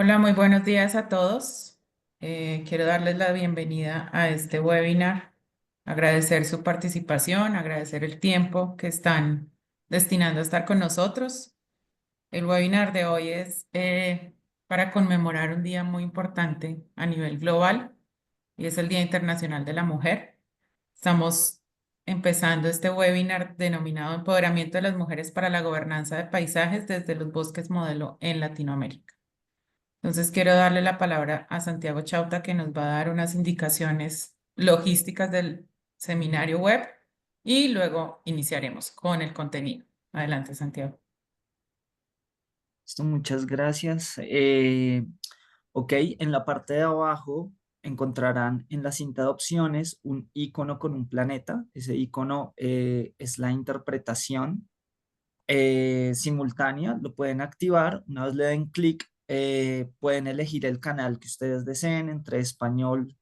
Hola, muy buenos días a todos. Quiero darles la bienvenida a este webinar, agradecer su participación, agradecer el tiempo que están destinando a estar con nosotros. El webinar de hoy es para conmemorar un día muy importante a nivel global y es el Día Internacional de la Mujer. Estamos empezando este webinar denominado Empoderamiento de las Mujeres para la Gobernanza de Paisajes desde los Bosques Modelo en Latinoamérica. Entonces quiero darle la palabra a Santiago Chauta que nos va a dar unas indicaciones logísticas del seminario web y luego iniciaremos con el contenido. Adelante, Santiago. Listo, muchas gracias. Ok, en la parte de abajo encontrarán en la cinta de opciones un icono con un planeta. Ese icono es la interpretación simultánea. Lo pueden activar. Una vez le den clic, pueden elegir el canal que ustedes deseen entre español,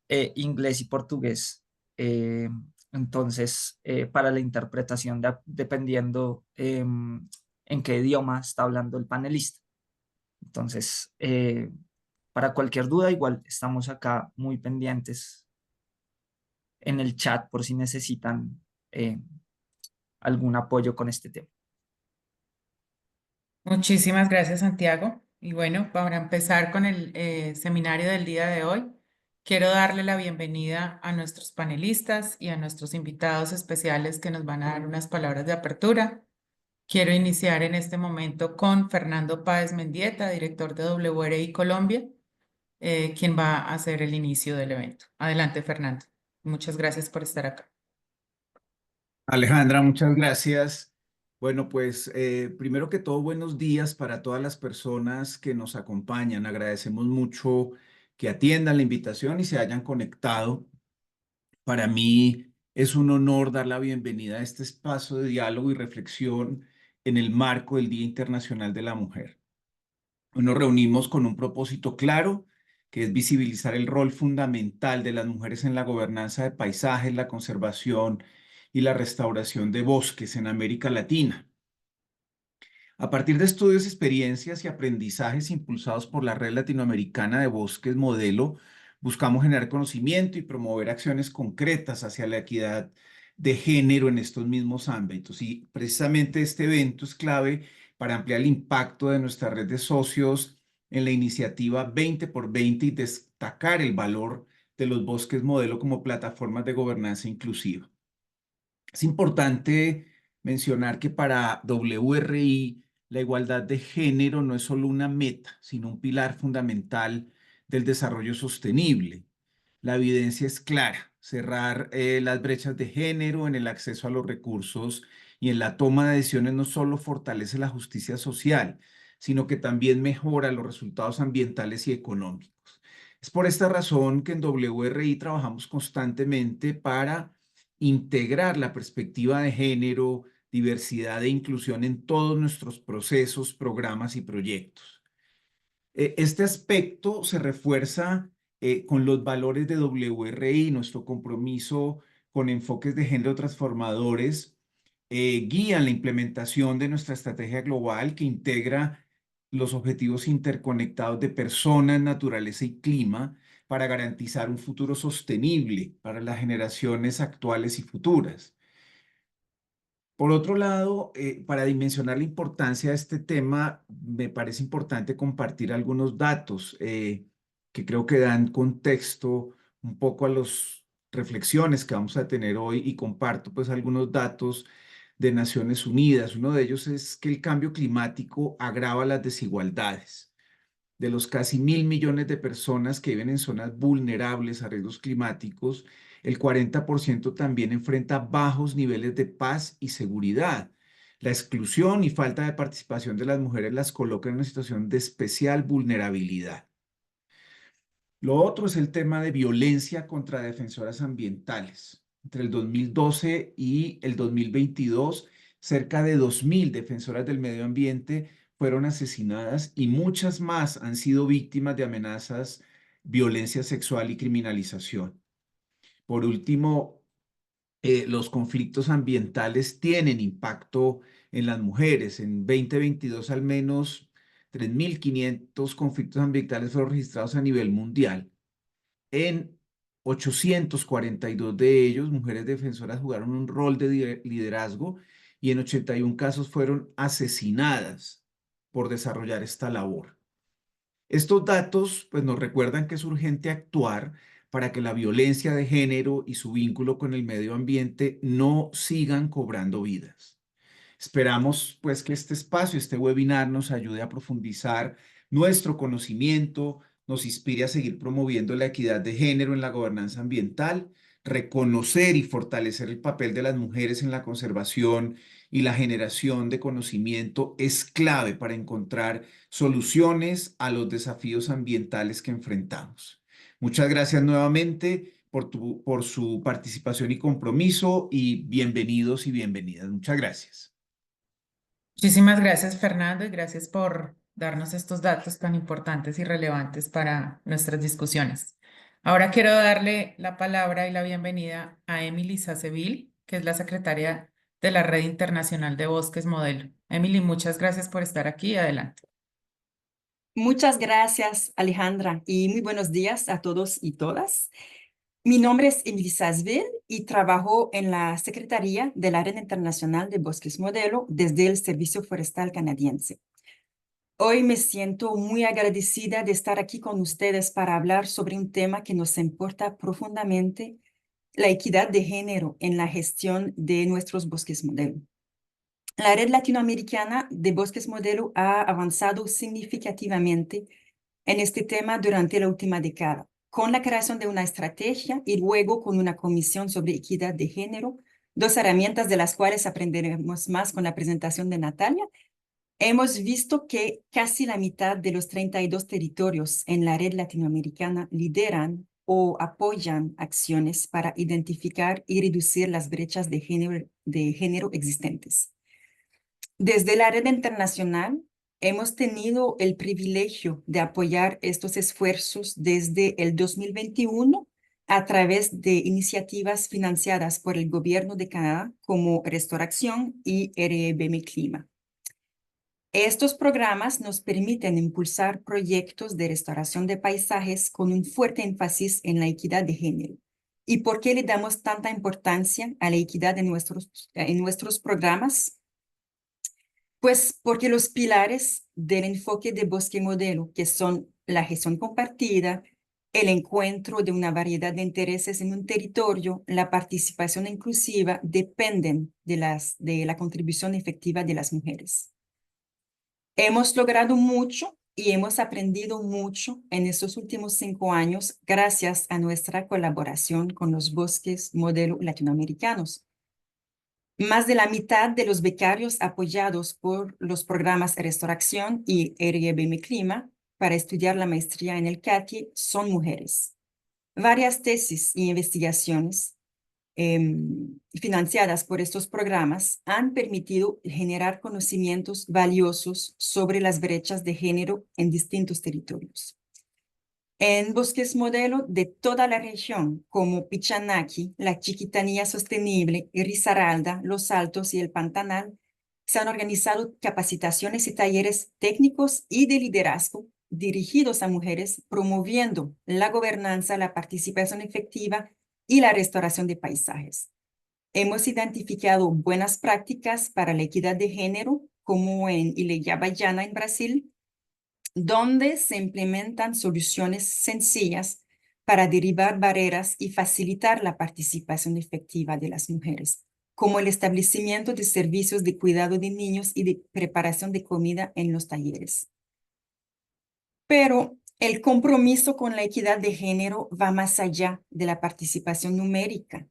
inglés y portugués. Eh, entonces, para la interpretación, dependiendo en qué idioma está hablando el panelista. Entonces, para cualquier duda, igual estamos acá muy pendientes en el chat por si necesitan eh, algún apoyo con este tema. Muchísimas gracias, Santiago. Y bueno, para empezar con el seminario del día de hoy, quiero darle la bienvenida a nuestros panelistas y a nuestros invitados especiales que nos van a dar unas palabras de apertura. Quiero iniciar en este momento con Fernando Páez Mendieta, director de WRI Colombia, quien va a hacer el inicio del evento. Adelante, Fernando. Muchas gracias por estar acá. Alejandra, muchas gracias. Bueno, pues primero que todo, buenos días para todas las personas que nos acompañan. Agradecemos mucho que atiendan la invitación y se hayan conectado. Para mí es un honor dar la bienvenida a este espacio de diálogo y reflexión en el marco del Día Internacional de la Mujer. Hoy nos reunimos con un propósito claro, que es visibilizar el rol fundamental de las mujeres en la gobernanza de paisajes, la conservación y la restauración de bosques en América Latina. A partir de estudios, experiencias y aprendizajes impulsados por la Red Latinoamericana de Bosques Modelo, buscamos generar conocimiento y promover acciones concretas hacia la equidad de género en estos mismos ámbitos. Y precisamente este evento es clave para ampliar el impacto de nuestra red de socios en la iniciativa 20 por 20 y destacar el valor de los bosques modelo como plataformas de gobernanza inclusiva. Es importante mencionar que para WRI la igualdad de género no es solo una meta, sino un pilar fundamental del desarrollo sostenible. La evidencia es clara: cerrar las brechas de género en el acceso a los recursos y en la toma de decisiones no solo fortalece la justicia social, sino que también mejora los resultados ambientales y económicos. Es por esta razón que en WRI trabajamos constantemente para integrar la perspectiva de género, diversidad e inclusión en todos nuestros procesos, programas y proyectos. Este aspecto se refuerza con los valores de WRI, nuestro compromiso con enfoques de género transformadores, guían la implementación de nuestra estrategia global que integra los objetivos interconectados de personas, naturaleza y clima para garantizar un futuro sostenible para las generaciones actuales y futuras. Por otro lado, para dimensionar la importancia de este tema, me parece importante compartir algunos datos que creo que dan contexto un poco a las reflexiones que vamos a tener hoy, y comparto pues algunos datos de Naciones Unidas. Uno de ellos es que el cambio climático agrava las desigualdades. De los casi 1.000 millones de personas que viven en zonas vulnerables a riesgos climáticos, el 40% también enfrenta bajos niveles de paz y seguridad. La exclusión y falta de participación de las mujeres las coloca en una situación de especial vulnerabilidad. Lo otro es el tema de violencia contra defensoras ambientales. Entre el 2012 y el 2022, cerca de 2.000 defensoras del medio ambiente fueron asesinadas y muchas más han sido víctimas de amenazas, violencia sexual y criminalización. Por último, los conflictos ambientales tienen impacto en las mujeres. En 2022, al menos 3.500 conflictos ambientales fueron registrados a nivel mundial. En 842 de ellos, mujeres defensoras jugaron un rol de liderazgo y en 81 casos fueron asesinadas por desarrollar esta labor. Estos datos pues, nos recuerdan que es urgente actuar para que la violencia de género y su vínculo con el medio ambiente no sigan cobrando vidas. Esperamos pues que este espacio, este webinar nos ayude a profundizar nuestro conocimiento, nos inspire a seguir promoviendo la equidad de género en la gobernanza ambiental, reconocer y fortalecer el papel de las mujeres en la conservación y la generación de conocimiento es clave para encontrar soluciones a los desafíos ambientales que enfrentamos. Muchas gracias nuevamente por su participación y compromiso y bienvenidos y bienvenidas. Muchas gracias. Muchísimas gracias, Fernando, y gracias por darnos estos datos tan importantes y relevantes para nuestras discusiones. Ahora quiero darle la palabra y la bienvenida a Emily Saceville, que es la secretaria de la Red Internacional de Bosques Modelo. Emily, muchas gracias por estar aquí. Adelante. Muchas gracias, Alejandra, y muy buenos días a todos y todas. Mi nombre es Emily Saceville y trabajo en la Secretaría de la Red Internacional de Bosques Modelo desde el Servicio Forestal Canadiense. Hoy me siento muy agradecida de estar aquí con ustedes para hablar sobre un tema que nos importa profundamente, la equidad de género en la gestión de nuestros bosques modelo. La Red Latinoamericana de Bosques Modelo ha avanzado significativamente en este tema durante la última década, con la creación de una estrategia y luego con una comisión sobre equidad de género, dos herramientas de las cuales aprenderemos más con la presentación de Natalia. Hemos visto que casi la mitad de los 32 territorios en la red latinoamericana lideran o apoyan acciones para identificar y reducir las brechas de género existentes. Desde la red internacional, hemos tenido el privilegio de apoyar estos esfuerzos desde el 2021 a través de iniciativas financiadas por el Gobierno de Canadá como Restauración y RBM Clima. Estos programas nos permiten impulsar proyectos de restauración de paisajes con un fuerte énfasis en la equidad de género. ¿Y por qué le damos tanta importancia a la equidad en nuestros programas? Pues porque los pilares del enfoque de bosque modelo, que son la gestión compartida, el encuentro de una variedad de intereses en un territorio, la participación inclusiva, dependen de la contribución efectiva de las mujeres. Hemos logrado mucho y hemos aprendido mucho en estos últimos 5 años gracias a nuestra colaboración con los bosques modelo latinoamericanos. Más de la mitad de los becarios apoyados por los programas Restauración y RBM Clima para estudiar la maestría en el CATI son mujeres. Varias tesis y investigaciones financiadas por estos programas han permitido generar conocimientos valiosos sobre las brechas de género en distintos territorios. En bosques modelo de toda la región, como Pichanaki, la Chiquitanía Sostenible, Risaralda, Los Altos y el Pantanal, se han organizado capacitaciones y talleres técnicos y de liderazgo dirigidos a mujeres, promoviendo la gobernanza, la participación efectiva y la restauración de paisajes. Hemos identificado buenas prácticas para la equidad de género, como en Ilha-Baiana, en Brasil, donde se implementan soluciones sencillas para derribar barreras y facilitar la participación efectiva de las mujeres, como el establecimiento de servicios de cuidado de niños y de preparación de comida en los talleres. Pero el compromiso con la equidad de género va más allá de la participación numérica,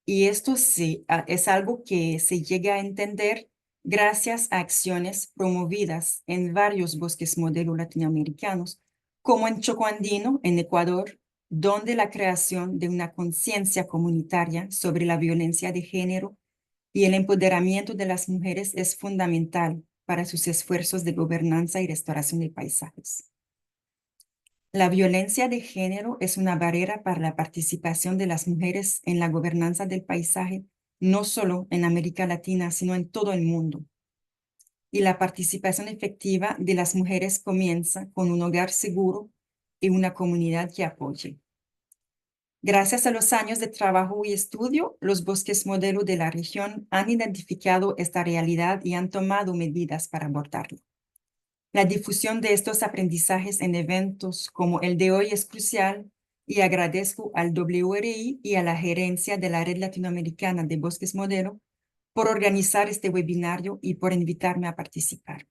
y esto es algo que se llega a entender gracias a acciones promovidas en varios bosques modelo latinoamericanos, como en Chocoandino, en Ecuador, donde la creación de una conciencia comunitaria sobre la violencia de género y el empoderamiento de las mujeres es fundamental para sus esfuerzos de gobernanza y restauración de paisajes. La violencia de género es una barrera para la participación de las mujeres en la gobernanza del paisaje, no solo en América Latina, sino en todo el mundo. y la participación efectiva de las mujeres comienza con un hogar seguro y una comunidad que apoye. Gracias a los años de trabajo y estudio, los bosques modelo de la región han identificado esta realidad y han tomado medidas para abordarla. La difusión de estos aprendizajes en eventos como el de hoy es crucial y agradezco al WRI y a la gerencia de la Red Latinoamericana de Bosques Modelo por organizar este webinario y por invitarme a participar.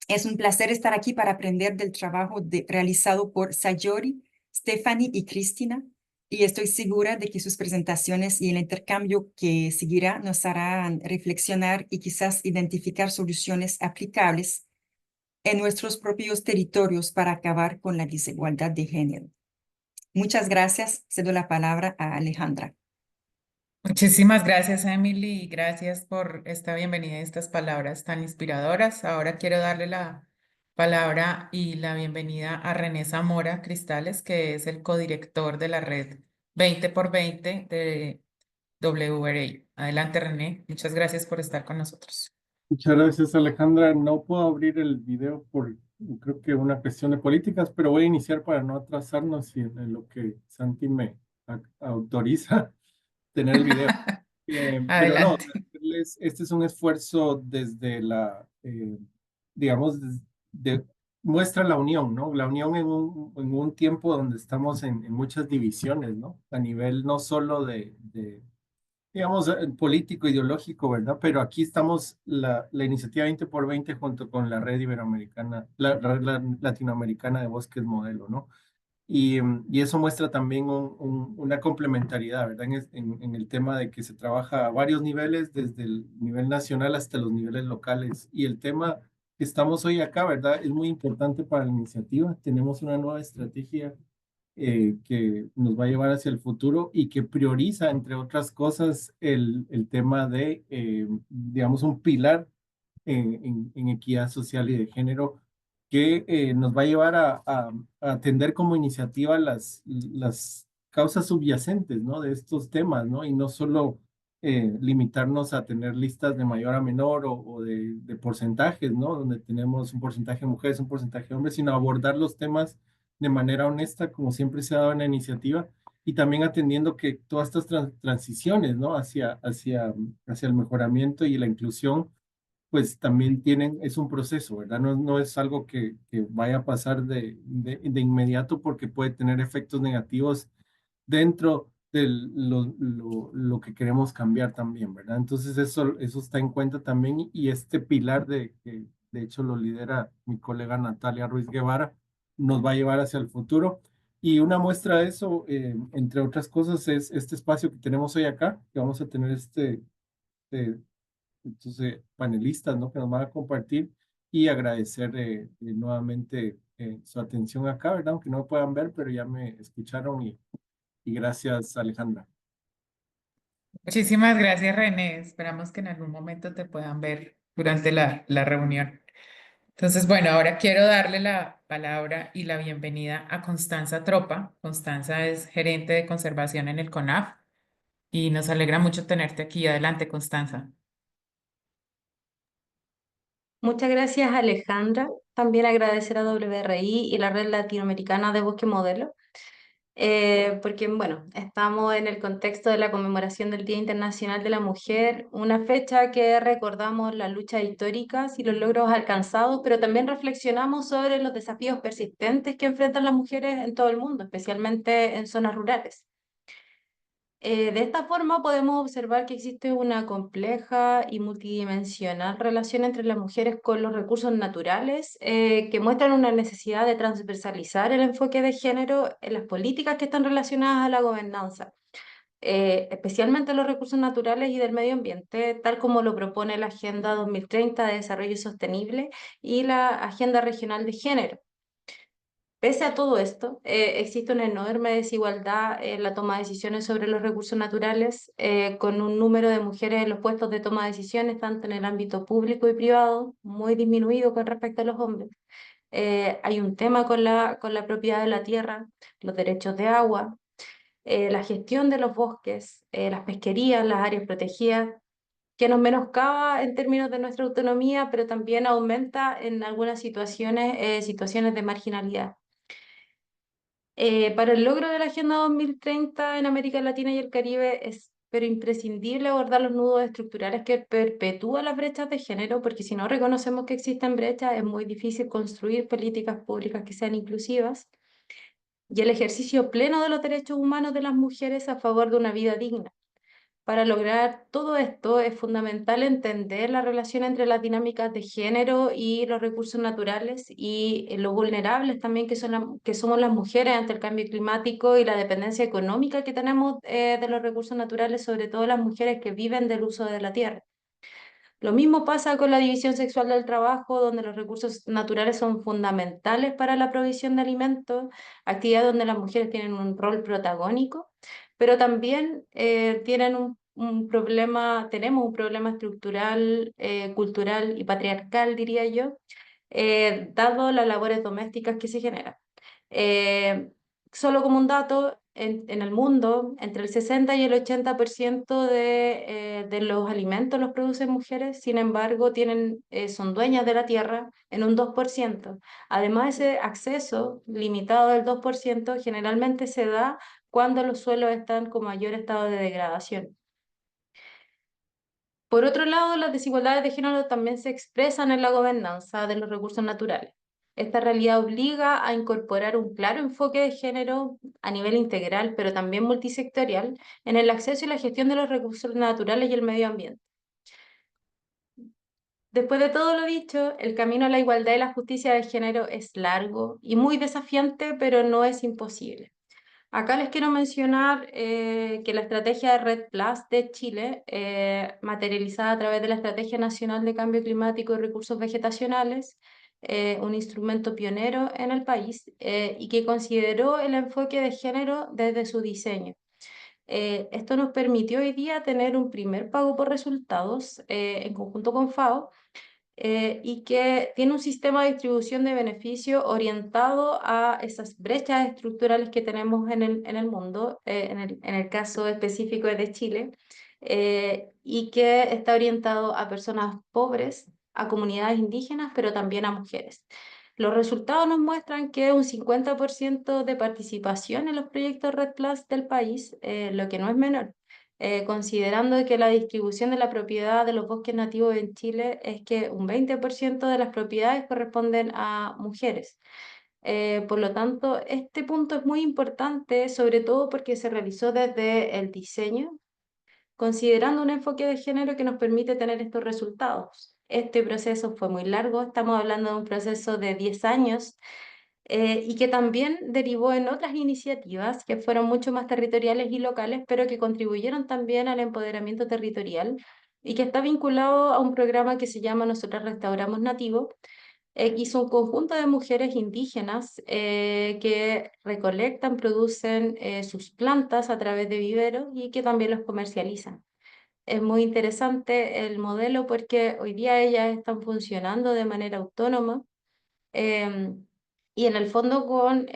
Es un placer estar aquí para aprender del trabajo realizado por Sayori, Stephanie y Cristina, y estoy segura de que sus presentaciones y el intercambio que seguirá nos harán reflexionar y quizás identificar soluciones aplicables en nuestros propios territorios para acabar con la desigualdad de género. Muchas gracias. Cedo la palabra a Alejandra. Muchísimas gracias, Emily, y gracias por esta bienvenida y estas palabras tan inspiradoras. Ahora quiero darle la palabra y la bienvenida a René Zamora Cristales, que es el codirector de la red 20 por 20 de WRI. Adelante, René. Muchas gracias por estar con nosotros. Muchas gracias, Alejandra. No puedo abrir el video por, creo que una cuestión de políticas, pero voy a iniciar para no atrasarnos y en lo que Santi me autoriza tener el video. Pero no, Adelante. este es un esfuerzo desde digamos, muestra la unión, ¿no? La unión en un tiempo donde estamos en muchas divisiones, ¿no? A nivel no solo digamos, político, ideológico, ¿verdad? Pero aquí estamos la iniciativa 20 por 20 junto con la red iberoamericana, la red latinoamericana de bosques modelo, ¿no? Y eso muestra también una complementariedad, ¿verdad? En el tema de que se trabaja a varios niveles, desde el nivel nacional hasta los niveles locales. Y el tema que estamos hoy acá, ¿verdad? Es muy importante para la iniciativa. Tenemos una nueva estrategia que nos va a llevar hacia el futuro y que prioriza, entre otras cosas, el tema de, digamos, un pilar en equidad social y de género que nos va a llevar a atender como iniciativa las causas subyacentes, ¿no? De estos temas, ¿no? Y no solo limitarnos a tener listas de mayor a menor o de porcentajes, ¿no? Donde tenemos un porcentaje de mujeres, un porcentaje de hombres, sino abordar los temas de manera honesta, como siempre se ha dado en la iniciativa, y también atendiendo que todas estas transiciones, ¿no? Hacia el mejoramiento y la inclusión pues también es un proceso, ¿verdad? No es algo que vaya a pasar de inmediato porque puede tener efectos negativos dentro de lo que queremos cambiar también, ¿verdad? Entonces eso está en cuenta también y este pilar que de hecho lo lidera mi colega Natalia Ruiz Guevara, nos va a llevar hacia el futuro. Y una muestra de eso, entre otras cosas, es este espacio que tenemos hoy acá, que vamos a tener este entonces, panelistas, ¿no? Que nos van a compartir y agradecer nuevamente su atención acá, ¿verdad? Aunque no me puedan ver, pero ya me escucharon y gracias, Alejandra. Muchísimas gracias, René. Esperamos que en algún momento te puedan ver durante la reunión. Entonces, bueno, ahora quiero darle la palabra y la bienvenida a Constanza Tropa. Constanza es gerente de conservación en el CONAF y nos alegra mucho tenerte aquí. Adelante, Constanza. Muchas gracias, Alejandra. También agradecer a WRI y la Red Latinoamericana de Bosque Modelo, porque, bueno, estamos en el contexto de la conmemoración del Día Internacional de la Mujer, una fecha que recordamos las luchas históricas y los logros alcanzados, pero también reflexionamos sobre los desafíos persistentes que enfrentan las mujeres en todo el mundo, especialmente en zonas rurales. De esta forma podemos observar que existe una compleja y multidimensional relación entre las mujeres con los recursos naturales, que muestran una necesidad de transversalizar el enfoque de género en las políticas que están relacionadas a la gobernanza, especialmente los recursos naturales y del medio ambiente, tal como lo propone la Agenda 2030 de Desarrollo Sostenible y la Agenda Regional de Género. Pese a todo esto, existe una enorme desigualdad en la toma de decisiones sobre los recursos naturales, con un número de mujeres en los puestos de toma de decisiones, tanto en el ámbito público y privado, muy disminuido con respecto a los hombres. Hay un tema con la propiedad de la tierra, los derechos de agua, la gestión de los bosques, las pesquerías, las áreas protegidas, que nos menoscaba en términos de nuestra autonomía, pero también aumenta en algunas situaciones de marginalidad. Para el logro de la Agenda 2030 en América Latina y el Caribe es pero imprescindible abordar los nudos estructurales que perpetúan las brechas de género, porque si no reconocemos que existen brechas, es muy difícil construir políticas públicas que sean inclusivas y el ejercicio pleno de los derechos humanos de las mujeres a favor de una vida digna. Para lograr todo esto es fundamental entender la relación entre las dinámicas de género y los recursos naturales y lo vulnerables también que somos las mujeres ante el cambio climático y la dependencia económica que tenemos de los recursos naturales, sobre todo las mujeres que viven del uso de la tierra. Lo mismo pasa con la división sexual del trabajo, donde los recursos naturales son fundamentales para la provisión de alimentos, actividad donde las mujeres tienen un rol protagónico, pero también tenemos un problema estructural, cultural y patriarcal, diría yo, dado las labores domésticas que se generan. Eh, Solo como un dato, en el mundo, entre el 60 y el 80% de los alimentos los producen mujeres, sin embargo, son dueñas de la tierra en un 2%. Además, ese acceso limitado del 2% generalmente se da cuando los suelos están con mayor estado de degradación. Por otro lado, las desigualdades de género también se expresan en la gobernanza de los recursos naturales. Esta realidad obliga a incorporar un claro enfoque de género a nivel integral, pero también multisectorial, en el acceso y la gestión de los recursos naturales y el medio ambiente. Después de todo lo dicho, el camino a la igualdad y la justicia de género es largo y muy desafiante, pero no es imposible. Acá les quiero mencionar que la estrategia Red Plus de Chile, materializada a través de la Estrategia Nacional de Cambio Climático y Recursos Vegetacionales, un instrumento pionero en el país y que consideró el enfoque de género desde su diseño. Esto nos permitió hoy día tener un primer pago por resultados en conjunto con FAO y que tiene un sistema de distribución de beneficios orientado a esas brechas estructurales que tenemos en el mundo, en el caso específico de Chile, y que está orientado a personas pobres, a comunidades indígenas, pero también a mujeres. Los resultados nos muestran que un 50% de participación en los proyectos Red Plus del país, lo que no es menor, considerando que la distribución de la propiedad de los bosques nativos en Chile es que un 20% de las propiedades corresponden a mujeres. Por lo tanto, este punto es muy importante, sobre todo porque se realizó desde el diseño, considerando un enfoque de género que nos permite tener estos resultados. Este proceso fue muy largo, estamos hablando de un proceso de 10 años y que también derivó en otras iniciativas que fueron mucho más territoriales y locales, pero que contribuyeron también al empoderamiento territorial y que está vinculado a un programa que se llama Nosotras Restauramos Nativo, que hizo un conjunto de mujeres indígenas que recolectan, producen sus plantas a través de viveros y que también los comercializan. Es muy interesante el modelo porque hoy día ellas están funcionando de manera autónoma em, y en el fondo con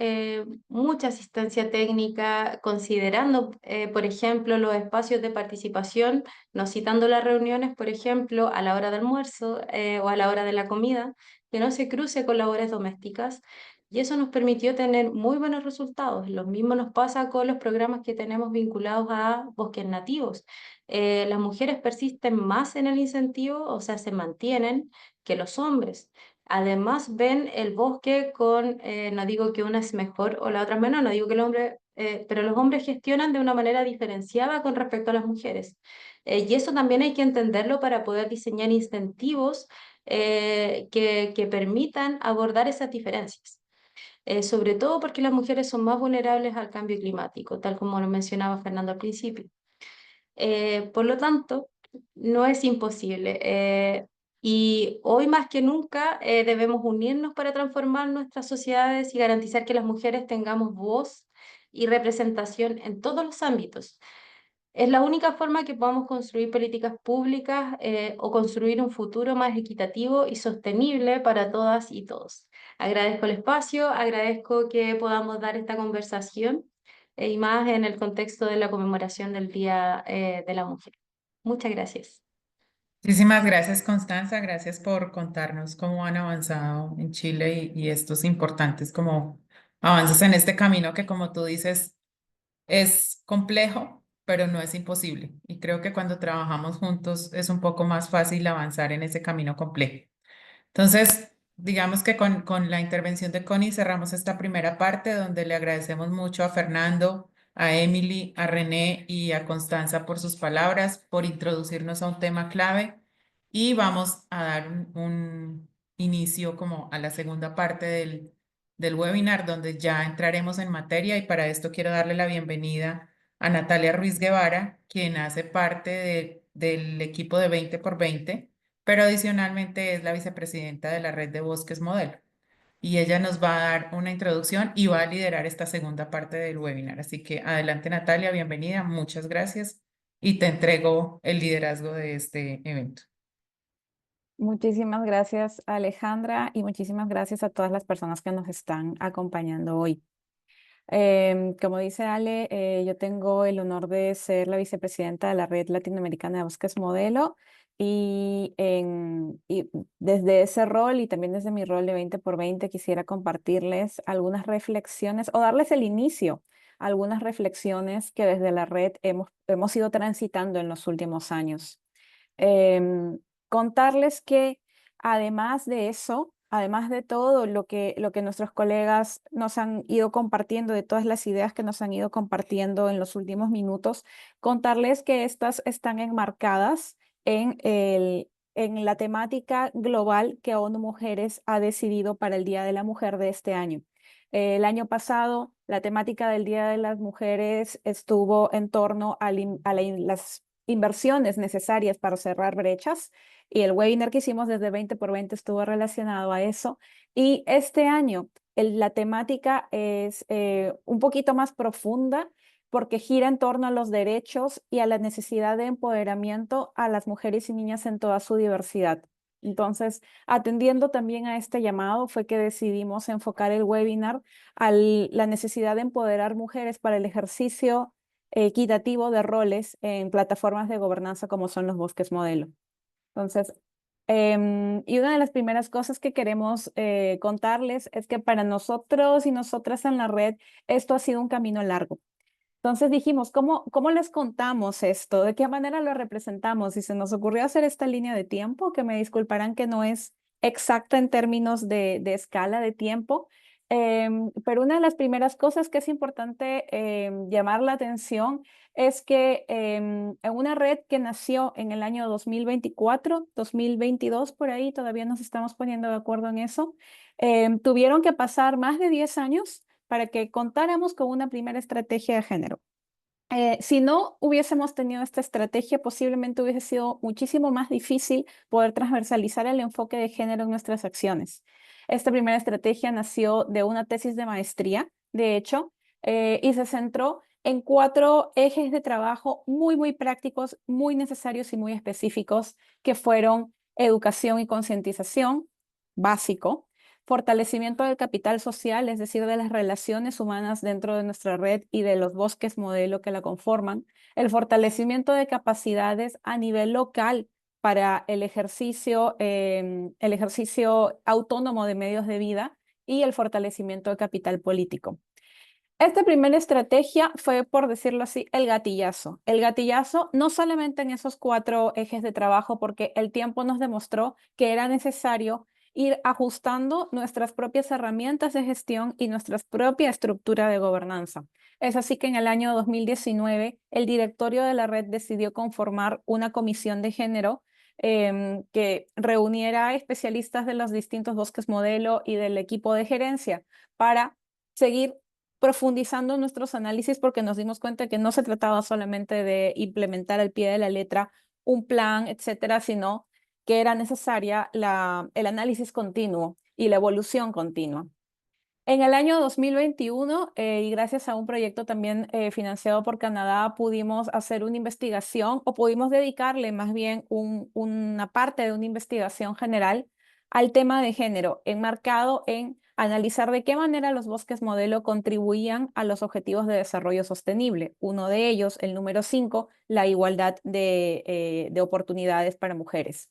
mucha asistencia técnica, considerando, por ejemplo, los espacios de participación, no citando las reuniones, por ejemplo, a la hora de almuerzo o a la hora de la comida, que no se cruce con labores domésticas. Y eso nos permitió tener muy buenos resultados. Lo mismo nos pasa con los programas que tenemos vinculados a bosques nativos. Las mujeres persisten más en el incentivo, o sea, se mantienen que los hombres. Además, ven el bosque no digo que una es mejor o la otra es menor, no digo que el hombre, pero los hombres gestionan de una manera diferenciada con respecto a las mujeres. Y eso también hay que entenderlo para poder diseñar incentivos que permitan abordar esas diferencias. Sobre todo porque las mujeres son más vulnerables al cambio climático, tal como lo mencionaba Fernando al principio. Por lo tanto, no es imposible. Y hoy más que nunca debemos unirnos para transformar nuestras sociedades y garantizar que las mujeres tengamos voz y representación en todos los ámbitos. Es la única forma que podamos construir políticas públicas o construir un futuro más equitativo y sostenible para todas y todos. Agradezco el espacio, agradezco que podamos dar esta conversación y más en el contexto de la conmemoración del Día de la Mujer. Muchas gracias. Muchísimas gracias, Constanza. Gracias por contarnos cómo han avanzado en Chile y estos importantes como avances en este camino que, como tú dices, es complejo, pero no es imposible. Y creo que cuando trabajamos juntos es un poco más fácil avanzar en ese camino complejo. Entonces, digamos que con la intervención de Connie cerramos esta primera parte donde le agradecemos mucho a Fernando, a Emily, a René y a Constanza por sus palabras, por introducirnos a un tema clave y vamos a dar un inicio como a la segunda parte del webinar donde ya entraremos en materia y para esto quiero darle la bienvenida a Natalia Ruiz Guevara, quien hace parte del equipo de 20x20, pero adicionalmente es la vicepresidenta de la Red de Bosques Modelo. Y ella nos va a dar una introducción y va a liderar esta segunda parte del webinar. Así que adelante, Natalia, bienvenida, muchas gracias y te entrego el liderazgo de este evento. Muchísimas gracias, Alejandra, y muchísimas gracias a todas las personas que nos están acompañando hoy. Como dice Ale, yo tengo el honor de ser la vicepresidenta de la Red Latinoamericana de Bosques Modelo y desde ese rol y también desde mi rol de 20x20 quisiera compartirles algunas reflexiones o darles el inicio a algunas reflexiones que desde la red hemos ido transitando en los últimos años. Contarles que además de eso, además de todo lo que nuestros colegas nos han ido compartiendo, de todas las ideas que nos han ido compartiendo en los últimos minutos, contarles que estas están enmarcadas en la temática global que ONU Mujeres ha decidido para el Día de la Mujer de este año. El año pasado, la temática del Día de las Mujeres estuvo en torno a las inversiones necesarias para cerrar brechas y el webinar que hicimos desde 20x20 estuvo relacionado a eso. Y este año la temática es un poquito más profunda porque gira en torno a los derechos y a la necesidad de empoderamiento a las mujeres y niñas en toda su diversidad. Entonces, atendiendo también a este llamado, fue que decidimos enfocar el webinar a la necesidad de empoderar mujeres para el ejercicio equitativo de roles en plataformas de gobernanza como son los bosques modelo. Entonces, y una de las primeras cosas que queremos contarles es que para nosotros y nosotras en la red, esto ha sido un camino largo. Entonces dijimos, ¿cómo les contamos esto? ¿De qué manera lo representamos? Y se nos ocurrió hacer esta línea de tiempo, que me disculparán que no es exacta en términos de escala de tiempo, pero una de las primeras cosas que es importante llamar la atención es que en una red que nació en el año 2024, 2022, por ahí, todavía nos estamos poniendo de acuerdo en eso, tuvieron que pasar más de 10 años para que contáramos con una primera estrategia de género. Si no hubiésemos tenido esta estrategia, posiblemente hubiese sido muchísimo más difícil poder transversalizar el enfoque de género en nuestras acciones. Esta primera estrategia nació de una tesis de maestría, de hecho, y se centró en 4 ejes de trabajo muy prácticos, muy necesarios y muy específicos, que fueron educación y concientización, básico, fortalecimiento del capital social, es decir, de las relaciones humanas dentro de nuestra red y de los bosques modelo que la conforman, el fortalecimiento de capacidades a nivel local para el ejercicio autónomo de medios de vida y el fortalecimiento del capital político. Esta primera estrategia fue, por decirlo así, el gatillazo. El gatillazo no solamente en esos 4 ejes de trabajo, porque el tiempo nos demostró que era necesario ir ajustando nuestras propias herramientas de gestión y nuestra propia estructura de gobernanza. Es así que en el año 2019 el directorio de la red decidió conformar una comisión de género que reuniera a especialistas de los distintos bosques modelo y del equipo de gerencia para seguir profundizando nuestros análisis, porque nos dimos cuenta que no se trataba solamente de implementar al pie de la letra un plan, etcétera, sino que era necesaria el análisis continuo y la evolución continua. En el año 2021, y gracias a un proyecto también financiado por Canadá, pudimos hacer una investigación o pudimos dedicarle más bien una parte de una investigación general al tema de género, enmarcado en analizar de qué manera los bosques modelo contribuían a los objetivos de desarrollo sostenible. Uno de ellos, el número 5, la igualdad de oportunidades para mujeres.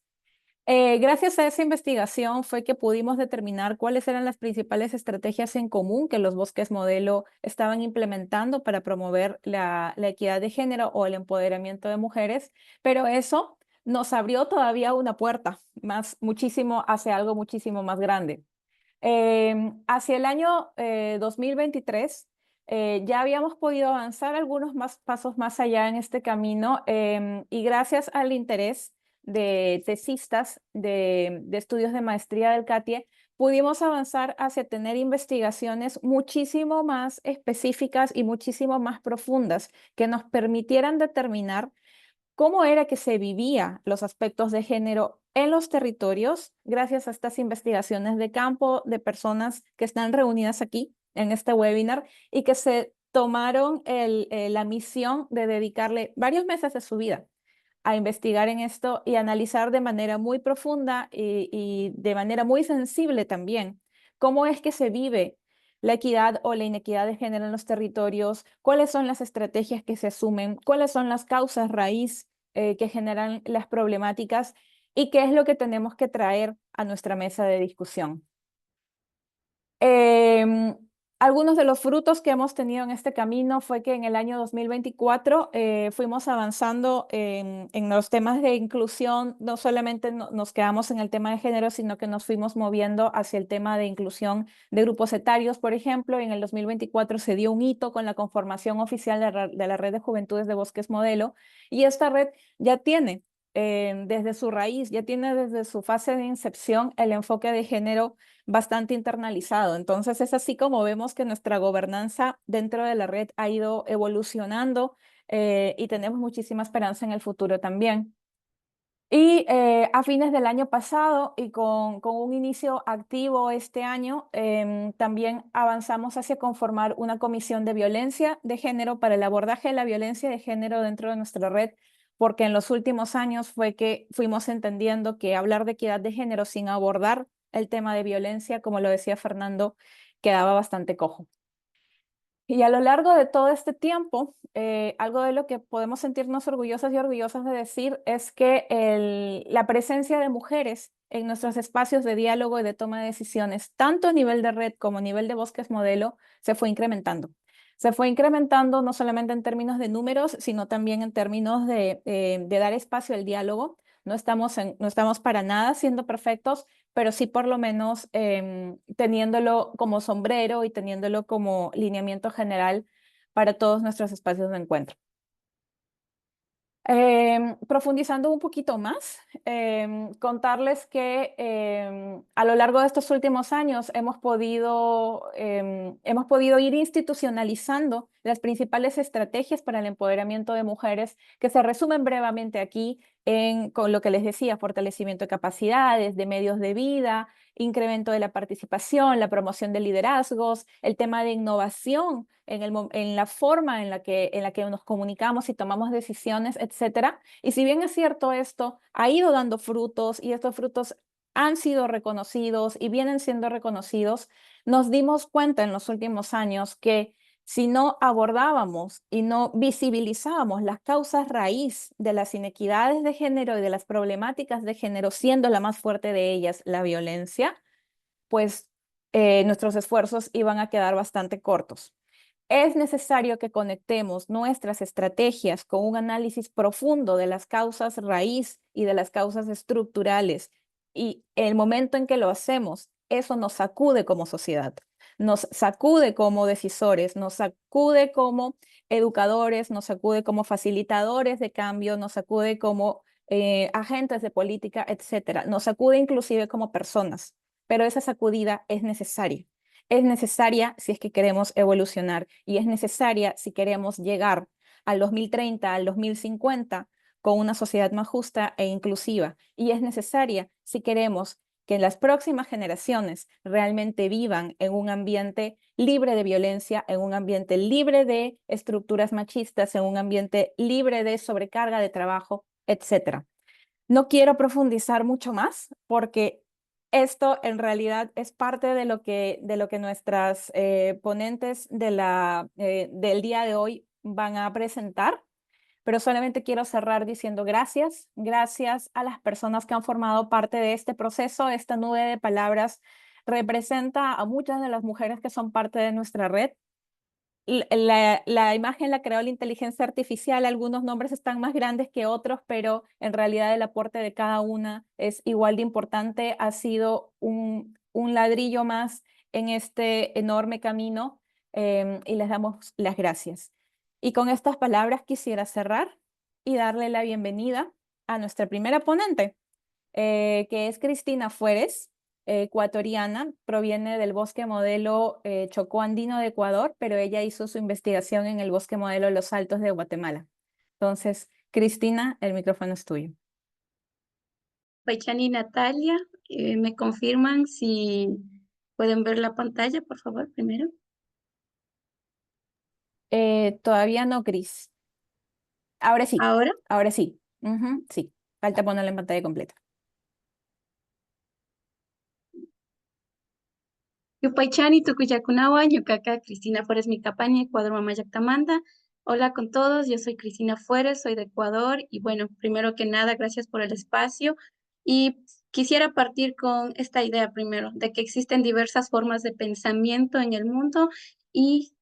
Gracias a esa investigación fue que pudimos determinar cuáles eran las principales estrategias en común que los bosques modelo estaban implementando para promover la equidad de género o el empoderamiento de mujeres, pero eso nos abrió todavía una puerta muchísimo hacia algo muchísimo más grande. Hacia el año 2023 ya habíamos podido avanzar algunos pasos más allá en este camino y gracias al interés de tesistas de estudios de maestría del CATIE, pudimos avanzar hacia tener investigaciones muchísimo más específicas y muchísimo más profundas que nos permitieran determinar cómo era que se vivía los aspectos de género en los territorios gracias a estas investigaciones de campo de personas que están reunidas aquí en este webinar y que se tomaron la misión de dedicarle varios meses de su vida a investigar en esto y analizar de manera muy profunda y de manera muy sensible también cómo es que se vive la equidad o la inequidad de género en los territorios, cuáles son las estrategias que se asumen, cuáles son las causas raíz que generan las problemáticas y qué es lo que tenemos que traer a nuestra mesa de discusión. Algunos de los frutos que hemos tenido en este camino fue que en el año 2024 fuimos avanzando en los temas de inclusión, no solamente nos quedamos en el tema de género, sino que nos fuimos moviendo hacia el tema de inclusión de grupos etarios, por ejemplo. En el 2024 se dio un hito con la conformación oficial de la Red de Juventudes de Bosques Modelo, y esta red ya tiene desde su raíz, ya tiene desde su fase de incepción el enfoque de género bastante internalizado. Entonces es así como vemos que nuestra gobernanza dentro de la red ha ido evolucionando y tenemos muchísima esperanza en el futuro también. Y a fines del año pasado y con un inicio activo este año, también avanzamos hacia conformar una comisión de violencia de género para el abordaje de la violencia de género dentro de nuestra red, porque en los últimos años fue que fuimos entendiendo que hablar de equidad de género sin abordar el tema de violencia, como lo decía Fernando, quedaba bastante cojo. Y a lo largo de todo este tiempo, algo de lo que podemos sentirnos orgullosas y orgullosas de decir es que la presencia de mujeres en nuestros espacios de diálogo y de toma de decisiones, tanto a nivel de red como a nivel de Bosques Modelo, se fue incrementando. Se fue incrementando no solamente en términos de números, sino también en términos de dar espacio al diálogo. No estamos para nada siendo perfectos, pero sí por lo menos teniéndolo como sombrero y teniéndolo como lineamiento general para todos nuestros espacios de encuentro. Profundizando un poquito más, contarles que a lo largo de estos últimos años hemos podido ir institucionalizando las principales estrategias para el empoderamiento de mujeres, que se resumen brevemente aquí con lo que les decía: fortalecimiento de capacidades, de medios de vida, incremento de la participación, la promoción de liderazgos, el tema de innovación en la forma en la que nos comunicamos y tomamos decisiones, etcétera. Y si bien es cierto, esto ha ido dando frutos y estos frutos han sido reconocidos y vienen siendo reconocidos, nos dimos cuenta en los últimos años que si no abordábamos y no visibilizábamos las causas raíz de las inequidades de género y de las problemáticas de género, siendo la más fuerte de ellas la violencia, pues nuestros esfuerzos iban a quedar bastante cortos. Es necesario que conectemos nuestras estrategias con un análisis profundo de las causas raíz y de las causas estructurales. Y el momento en que lo hacemos, eso nos sacude como sociedad, nos sacude como decisores, nos sacude como educadores, nos sacude como facilitadores de cambio, nos sacude como agentes de política, etcétera. Nos sacude inclusive como personas, pero esa sacudida es necesaria. Es necesaria si es que queremos evolucionar y es necesaria si queremos llegar al 2030, al 2050 con una sociedad más justa e inclusiva. Y es necesaria si queremos que las próximas generaciones realmente vivan en un ambiente libre de violencia, en un ambiente libre de estructuras machistas, en un ambiente libre de sobrecarga de trabajo, etc. No quiero profundizar mucho más porque Esto en realidad es parte de lo que nuestras ponentes del día de hoy van a presentar, pero solamente quiero cerrar diciendo gracias, gracias a las personas que han formado parte de este proceso. Esta nube de palabras representa a muchas de las mujeres que son parte de nuestra red. La imagen la creó la inteligencia artificial, algunos nombres están más grandes que otros, pero en realidad el aporte de cada una es igual de importante. Ha sido un ladrillo más en este enorme camino y les damos las gracias. Y con estas palabras quisiera cerrar y darle la bienvenida a nuestra primera ponente, que es Cristina Fuertes, ecuatoriana, proviene del Bosque Modelo Chocó Andino de Ecuador, pero ella hizo su investigación en el Bosque Modelo Los Altos de Guatemala. Entonces, Cristina, el micrófono es tuyo. Paichani y Natalia, ¿me confirman si pueden ver la pantalla, por favor, primero? Todavía no, Cris. Ahora sí, ¿Ahora? ahora sí. Sí, falta ponerla en pantalla completa. Yupaychani, Tucuyacunawa, Yucaca, Cristina Fuertes, Micapaña, Ecuador, Mamayactamanta. Hola con todos, yo soy Cristina Fuertes, soy de Ecuador y bueno, primero que nada, gracias por el espacio y quisiera partir con esta idea primero, de que existen diversas formas de pensamiento en el mundo y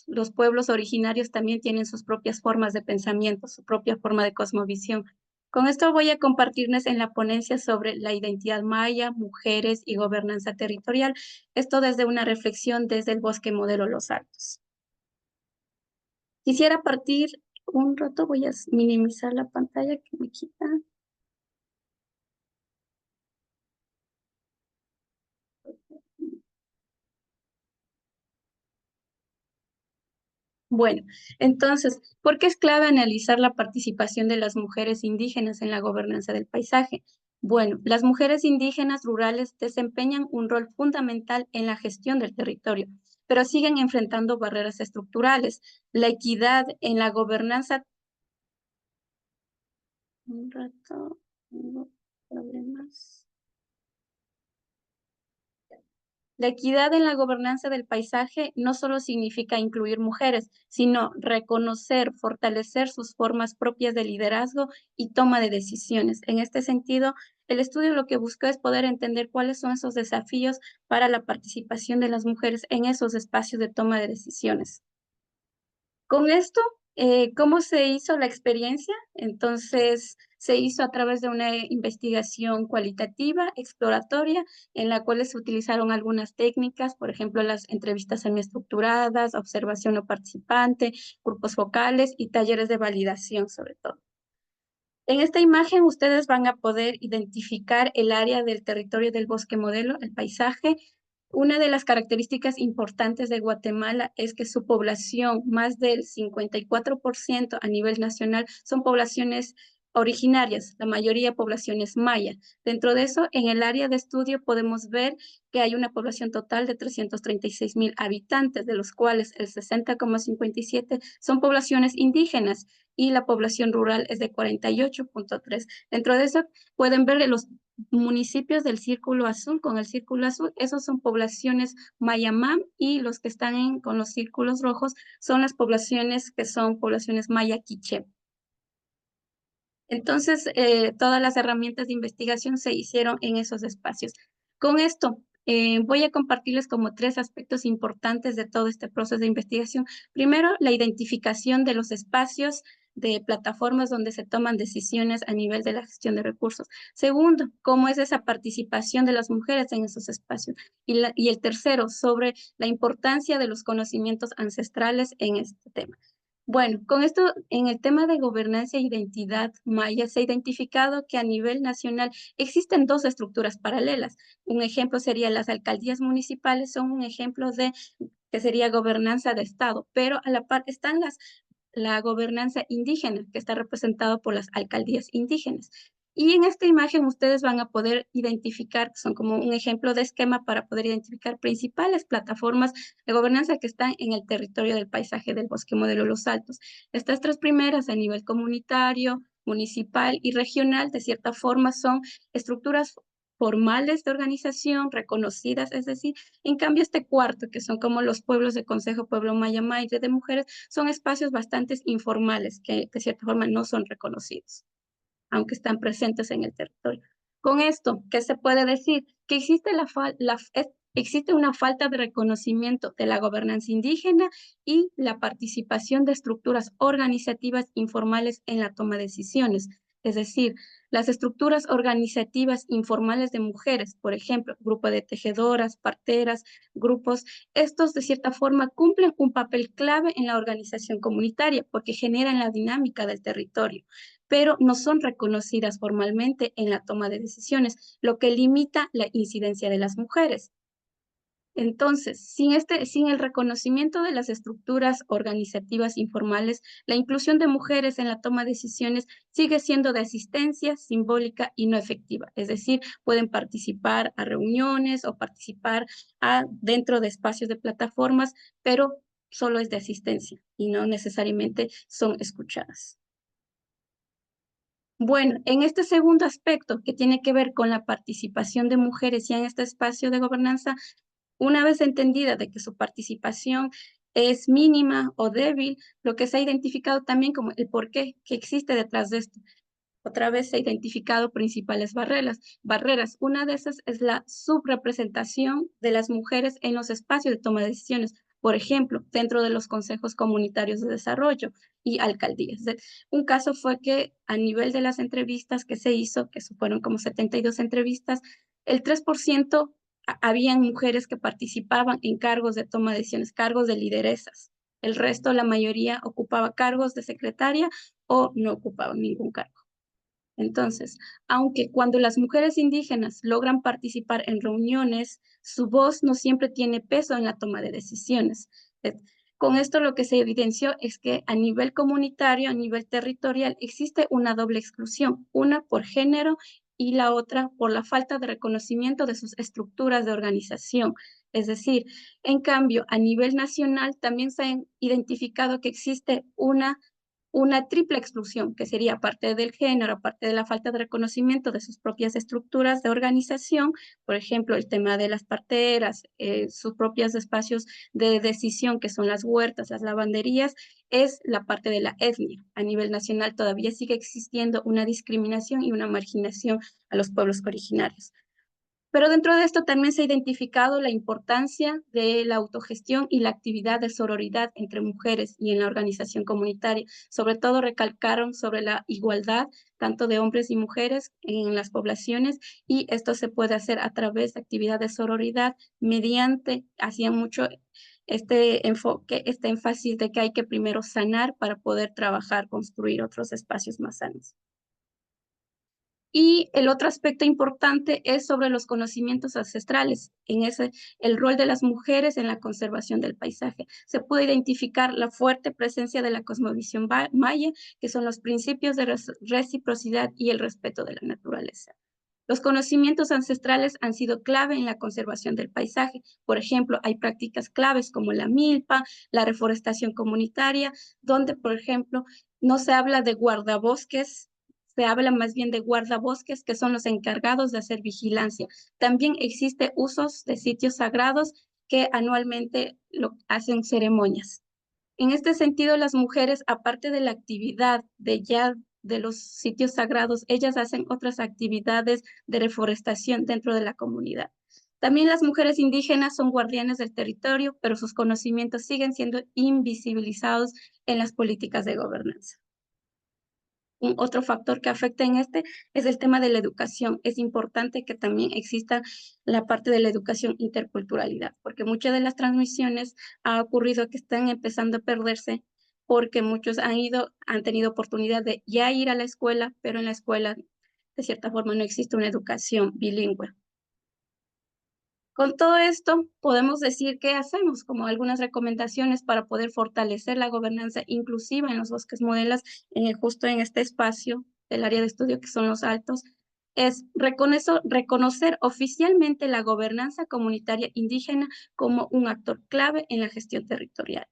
los pueblos originarios también tienen sus propias formas de pensamiento, su propia forma de cosmovisión. Con esto voy a compartirles en la ponencia sobre la identidad maya, mujeres y gobernanza territorial. Esto desde una reflexión desde el Bosque Modelo Los Altos. Quisiera partir un rato, voy a minimizar la pantalla que me quita. Bueno, entonces, ¿por qué es clave analizar la participación de las mujeres indígenas en la gobernanza del paisaje? Bueno, las mujeres indígenas rurales desempeñan un rol fundamental en la gestión del territorio, pero siguen enfrentando barreras estructurales. La equidad en la gobernanza... Un rato, tengo problemas. La equidad en la gobernanza del paisaje no solo significa incluir mujeres, sino reconocer, fortalecer sus formas propias de liderazgo y toma de decisiones. En este sentido, el estudio lo que busca es poder entender cuáles son esos desafíos para la participación de las mujeres en esos espacios de toma de decisiones. Con esto, ¿cómo se hizo la experiencia? Entonces, se hizo a través de una investigación cualitativa, exploratoria, en la cual se utilizaron algunas técnicas, por ejemplo, las entrevistas semiestructuradas, observación no participante, grupos focales y talleres de validación, sobre todo. En esta imagen ustedes van a poder identificar el área del territorio del bosque modelo, el paisaje. Una de las características importantes de Guatemala es que su población, más del 54% a nivel nacional, son poblaciones originarias, la mayoría poblaciones maya. Dentro de eso, en el área de estudio podemos ver que hay una población total de 336,000 habitantes, de los cuales el 60,57 son poblaciones indígenas y la población rural es de 48,3. Dentro de eso pueden ver los municipios del círculo azul, con el círculo azul, esos son poblaciones mayamam y los que están con los círculos rojos son las poblaciones que son poblaciones maya quiché. Entonces, todas las herramientas de investigación se hicieron en esos espacios. Con esto, voy a compartirles como 3 aspectos importantes de todo este proceso de investigación. Primero, la identificación de los espacios de plataformas donde se toman decisiones a nivel de la gestión de recursos. Segundo, cómo es esa participación de las mujeres en esos espacios. Y el tercero, sobre la importancia de los conocimientos ancestrales en este tema. Bueno, con esto, en el tema de gobernanza e identidad maya, se ha identificado que a nivel nacional existen 2 estructuras paralelas. Un ejemplo sería las alcaldías municipales, son un ejemplo de que sería gobernanza de Estado, pero a la par están la gobernanza indígena, que está representado por las alcaldías indígenas. Y en esta imagen ustedes van a poder identificar, son como un ejemplo de esquema para poder identificar principales plataformas de gobernanza que están en el territorio del paisaje del Bosque Modelo Los Altos. Estas 3 primeras a nivel comunitario, municipal y regional, de cierta forma son estructuras formales de organización, reconocidas, es decir, en cambio este cuarto, que son como los pueblos de Consejo Pueblo Maya Mayre de mujeres, son espacios bastante informales que de cierta forma no son reconocidos, aunque están presentes en el territorio. Con esto, ¿qué se puede decir? Que existe existe una falta de reconocimiento de la gobernanza indígena y la participación de estructuras organizativas informales en la toma de decisiones. Es decir, las estructuras organizativas informales de mujeres, por ejemplo, grupo de tejedoras, parteras, grupos, estos de cierta forma cumplen un papel clave en la organización comunitaria porque generan la dinámica del territorio, pero no son reconocidas formalmente en la toma de decisiones, lo que limita la incidencia de las mujeres. Entonces, sin el reconocimiento de las estructuras organizativas informales, la inclusión de mujeres en la toma de decisiones sigue siendo de asistencia simbólica y no efectiva. Es decir, pueden participar a reuniones o participar dentro de espacios de plataformas, pero solo es de asistencia y no necesariamente son escuchadas. Bueno, en este segundo aspecto que tiene que ver con la participación de mujeres ya en este espacio de gobernanza, una vez entendida de que su participación es mínima o débil, lo que se ha identificado también como el porqué que existe detrás de esto. Otra vez se ha identificado principales barreras. Una de esas es la subrepresentación de las mujeres en los espacios de toma de decisiones. Por ejemplo, dentro de los consejos comunitarios de desarrollo y alcaldías. Un caso fue que a nivel de las entrevistas que se hizo, que fueron como 72 entrevistas, el 3% habían mujeres que participaban en cargos de toma de decisiones, cargos de lideresas. El resto, la mayoría, ocupaba cargos de secretaria o no ocupaban ningún cargo. Entonces, aunque cuando las mujeres indígenas logran participar en reuniones, su voz no siempre tiene peso en la toma de decisiones. Con esto lo que se evidenció es que a nivel comunitario, a nivel territorial, existe una doble exclusión, una por género y la otra por la falta de reconocimiento de sus estructuras de organización. Es decir, en cambio, a nivel nacional también se ha identificado que existe una triple exclusión, que sería aparte del género, aparte de la falta de reconocimiento de sus propias estructuras de organización, por ejemplo, el tema de las parteras, sus propios espacios de decisión, que son las huertas, las lavanderías, es la parte de la etnia. A nivel nacional todavía sigue existiendo una discriminación y una marginación a los pueblos originarios. Pero dentro de esto también se ha identificado la importancia de la autogestión y la actividad de sororidad entre mujeres y en la organización comunitaria. Sobre todo recalcaron sobre la igualdad tanto de hombres y mujeres en las poblaciones y esto se puede hacer a través de actividad de sororidad hacían mucho este enfoque, este énfasis de que hay que primero sanar para poder trabajar, construir otros espacios más sanos. Y el otro aspecto importante es sobre los conocimientos ancestrales, el rol de las mujeres en la conservación del paisaje. Se puede identificar la fuerte presencia de la cosmovisión maya, que son los principios de reciprocidad y el respeto de la naturaleza. Los conocimientos ancestrales han sido clave en la conservación del paisaje. Por ejemplo, hay prácticas claves como la milpa, la reforestación comunitaria, donde, por ejemplo, no se habla de guardabosques, se habla más bien de guardabosques, que son los encargados de hacer vigilancia. También existe usos de sitios sagrados que anualmente hacen ceremonias. En este sentido, las mujeres, aparte de la actividad de los sitios sagrados, ellas hacen otras actividades de reforestación dentro de la comunidad. También las mujeres indígenas son guardianes del territorio, pero sus conocimientos siguen siendo invisibilizados en las políticas de gobernanza. Otro factor que afecta en es el tema de la educación. Es importante que también exista la parte de la educación interculturalidad, porque muchas de las transmisiones ha ocurrido que están empezando a perderse porque muchos han tenido oportunidad de ya ir a la escuela, pero en la escuela de cierta forma no existe una educación bilingüe. Con todo esto, podemos decir qué hacemos, como algunas recomendaciones para poder fortalecer la gobernanza inclusiva en los bosques modelos, justo en este espacio del área de estudio que son los altos, es reconocer oficialmente la gobernanza comunitaria indígena como un actor clave en la gestión territorial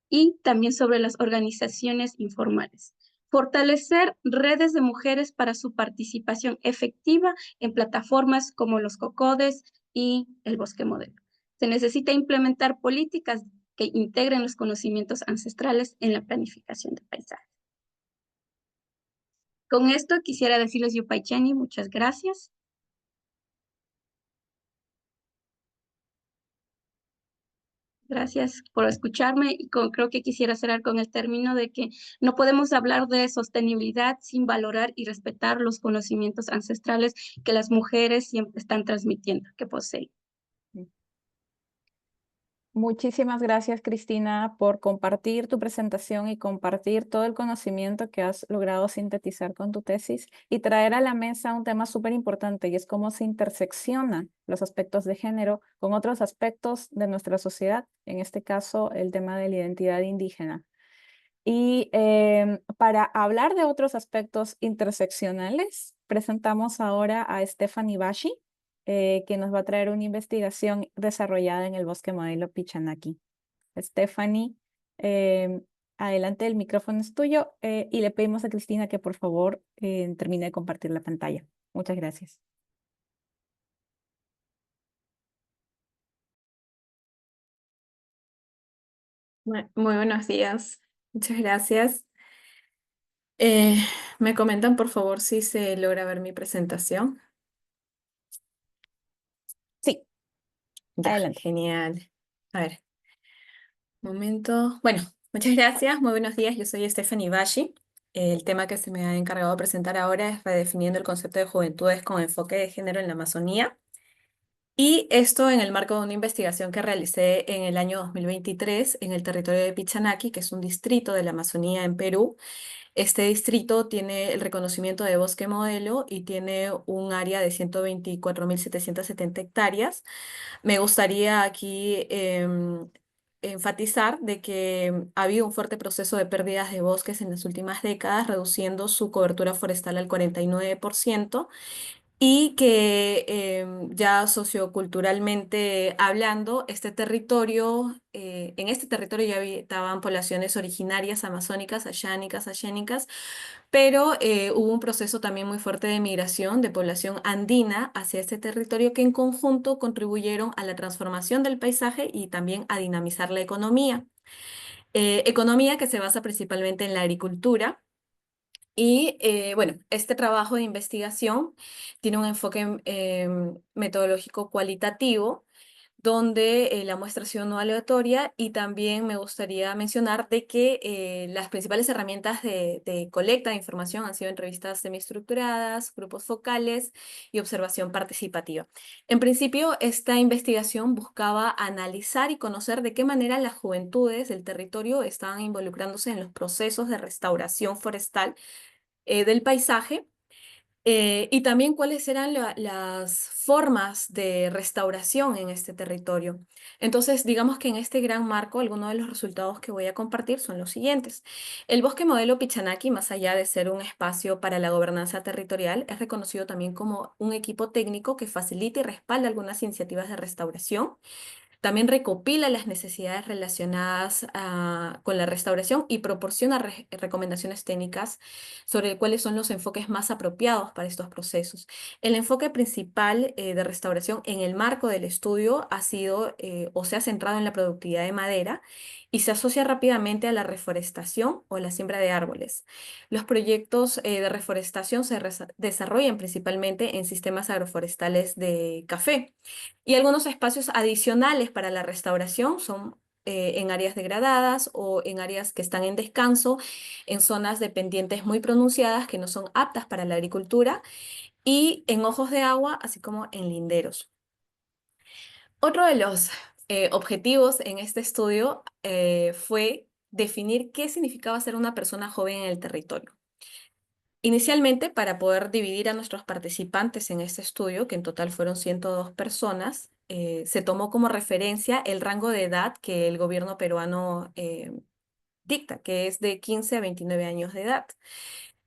y también sobre las organizaciones informales. Fortalecer redes de mujeres para su participación efectiva en plataformas como los COCODES y el Bosque Modelo. Se necesita implementar políticas que integren los conocimientos ancestrales en la planificación de paisajes. Con esto quisiera decirles Yupaychani, muchas gracias. Gracias por escucharme y creo que quisiera cerrar con el término de que no podemos hablar de sostenibilidad sin valorar y respetar los conocimientos ancestrales que las mujeres siempre están transmitiendo, que poseen. Muchísimas gracias, Cristina, por compartir tu presentación y compartir todo el conocimiento que has logrado sintetizar con tu tesis y traer a la mesa un tema súper importante, y es cómo se interseccionan los aspectos de género con otros aspectos de nuestra sociedad, en este caso el tema de la identidad indígena. Y para hablar de otros aspectos interseccionales, presentamos ahora a Stephanie Bashi, que nos va a traer una investigación desarrollada en el Bosque Modelo Pichanaki. Stephanie, adelante, el micrófono es tuyo, y le pedimos a Cristina que por favor termine de compartir la pantalla. Muchas gracias. Muy buenos días, muchas gracias. ¿Me comentan por favor si se logra ver mi presentación? Sí, Ya, adelante. genial. A ver, un momento. Bueno, muchas gracias, muy buenos días. Yo soy Stephanie Bashi. El tema que se me ha encargado de presentar ahora es redefiniendo el concepto de juventudes con enfoque de género en la Amazonía. Y esto en el marco de una investigación que realicé en el año 2023 en el territorio de Pichanaki, que es un distrito de la Amazonía en Perú. Este distrito tiene el reconocimiento de bosque modelo y tiene un área de 124.770 hectáreas. Me gustaría aquí enfatizar de que ha habido un fuerte proceso de pérdidas de bosques en las últimas décadas, reduciendo su cobertura forestal al 49%. Y que ya socioculturalmente hablando, en este territorio ya habitaban poblaciones originarias amazónicas, ayánicas, ayénicas, pero hubo un proceso también muy fuerte de migración de población andina hacia este territorio que en conjunto contribuyeron a la transformación del paisaje y también a dinamizar la economía. Economía que se basa principalmente en la agricultura. Y bueno, este trabajo de investigación tiene un enfoque metodológico cualitativo, donde la muestra ha sido no aleatoria, y también me gustaría mencionar de que las principales herramientas de colecta de información han sido entrevistas semiestructuradas, grupos focales y observación participativa. En principio, esta investigación buscaba analizar y conocer de qué manera las juventudes del territorio estaban involucrándose en los procesos de restauración forestal del paisaje, y también cuáles eran las formas de restauración en este territorio. Entonces, digamos que en este gran marco, algunos de los resultados que voy a compartir son los siguientes. El Bosque Modelo Pichanaki, más allá de ser un espacio para la gobernanza territorial, es reconocido también como un equipo técnico que facilita y respalda algunas iniciativas de restauración. También recopila las necesidades relacionadas con la restauración y proporciona recomendaciones técnicas sobre cuáles son los enfoques más apropiados para estos procesos. El enfoque principal de restauración en el marco del estudio ha sido o se ha centrado en la productividad de madera y se asocia rápidamente a la reforestación o la siembra de árboles. Los proyectos de reforestación se desarrollan principalmente en sistemas agroforestales de café. Y algunos espacios adicionales para la restauración son en áreas degradadas o en áreas que están en descanso, en zonas de pendientes muy pronunciadas que no son aptas para la agricultura, y en ojos de agua, así como en linderos. Otro de los objetivos en este estudio fue definir qué significaba ser una persona joven en el territorio. Inicialmente, para poder dividir a nuestros participantes en este estudio, que en total fueron 102 personas, se tomó como referencia el rango de edad que el gobierno peruano dicta, que es de 15 a 29 años de edad.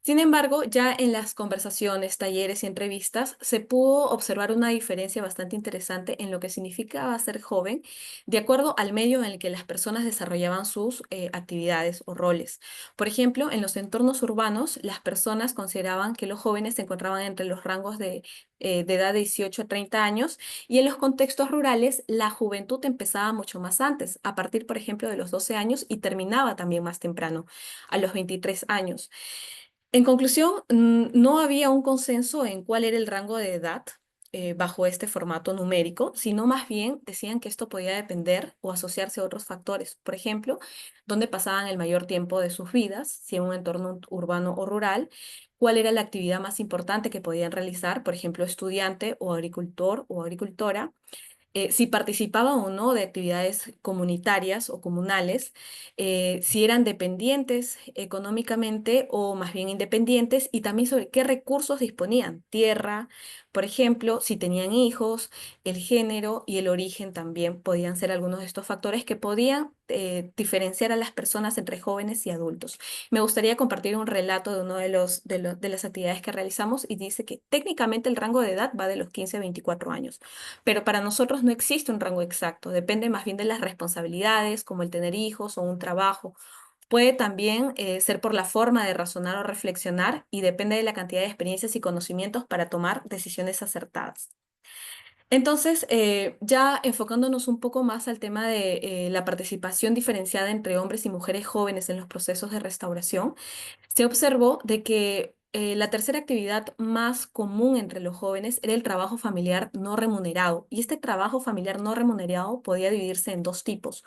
Sin embargo, ya en las conversaciones, talleres y entrevistas se pudo observar una diferencia bastante interesante en lo que significaba ser joven, de acuerdo al medio en el que las personas desarrollaban sus actividades o roles. Por ejemplo, en los entornos urbanos, las personas consideraban que los jóvenes se encontraban entre los rangos de edad de 18 a 30 años, y en los contextos rurales la juventud empezaba mucho más antes, a partir, por ejemplo, de los 12 años y terminaba también más temprano, a los 23 años. En conclusión, no había un consenso en cuál era el rango de edad bajo este formato numérico, sino más bien decían que esto podía depender o asociarse a otros factores. Por ejemplo, dónde pasaban el mayor tiempo de sus vidas, si en un entorno urbano o rural, cuál era la actividad más importante que podían realizar, por ejemplo, estudiante o agricultor o agricultora, si participaban o no de actividades comunitarias o comunales, si eran dependientes económicamente o más bien independientes, y también sobre qué recursos disponían, tierra, por ejemplo, si tenían hijos, el género y el origen también podían ser algunos de estos factores que podían diferenciar a las personas entre jóvenes y adultos. Me gustaría compartir un relato de uno de las actividades que realizamos, y dice que técnicamente el rango de edad va de los 15 a 24 años. Pero para nosotros no existe un rango exacto, depende más bien de las responsabilidades, como el tener hijos o un trabajo. Puede también ser por la forma de razonar o reflexionar, y depende de la cantidad de experiencias y conocimientos para tomar decisiones acertadas. Entonces, ya enfocándonos un poco más al tema de la participación diferenciada entre hombres y mujeres jóvenes en los procesos de restauración, se observó de que la tercera actividad más común entre los jóvenes era el trabajo familiar no remunerado. Y este trabajo familiar no remunerado podía dividirse en dos tipos.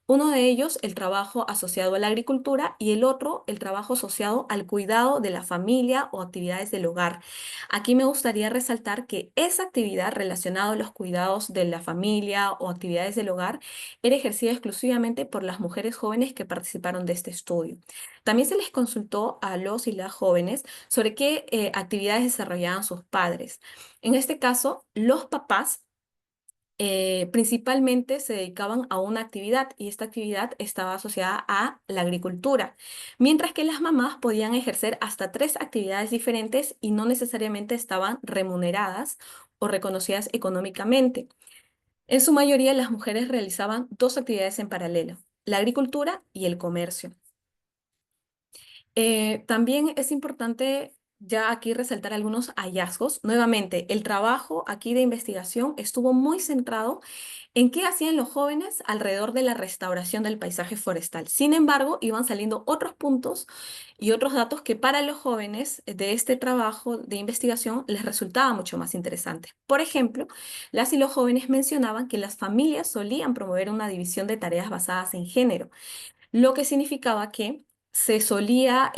Uno de ellos, el trabajo asociado a la agricultura, y el otro, el trabajo asociado al cuidado de la familia o actividades del hogar. Aquí me gustaría resaltar que esa actividad relacionada a los cuidados de la familia o actividades del hogar era ejercida exclusivamente por las mujeres jóvenes que participaron de este estudio. También se les consultó a los y las jóvenes sobre qué actividades desarrollaban sus padres. En este caso, los papás principalmente se dedicaban a una actividad, y esta actividad estaba asociada a la agricultura, mientras que las mamás podían ejercer hasta 3 actividades diferentes y no necesariamente estaban remuneradas o reconocidas económicamente. En su mayoría, las mujeres realizaban 2 actividades en paralelo: la agricultura y el comercio. También es importante ya aquí resaltar algunos hallazgos. Nuevamente, el trabajo aquí de investigación estuvo muy centrado en qué hacían los jóvenes alrededor de la restauración del paisaje forestal. Sin embargo, iban saliendo otros puntos y otros datos que para los jóvenes de este trabajo de investigación les resultaba mucho más interesante. Por ejemplo, las y los jóvenes mencionaban que las familias solían promover una división de tareas basadas en género, lo que significaba que se solía,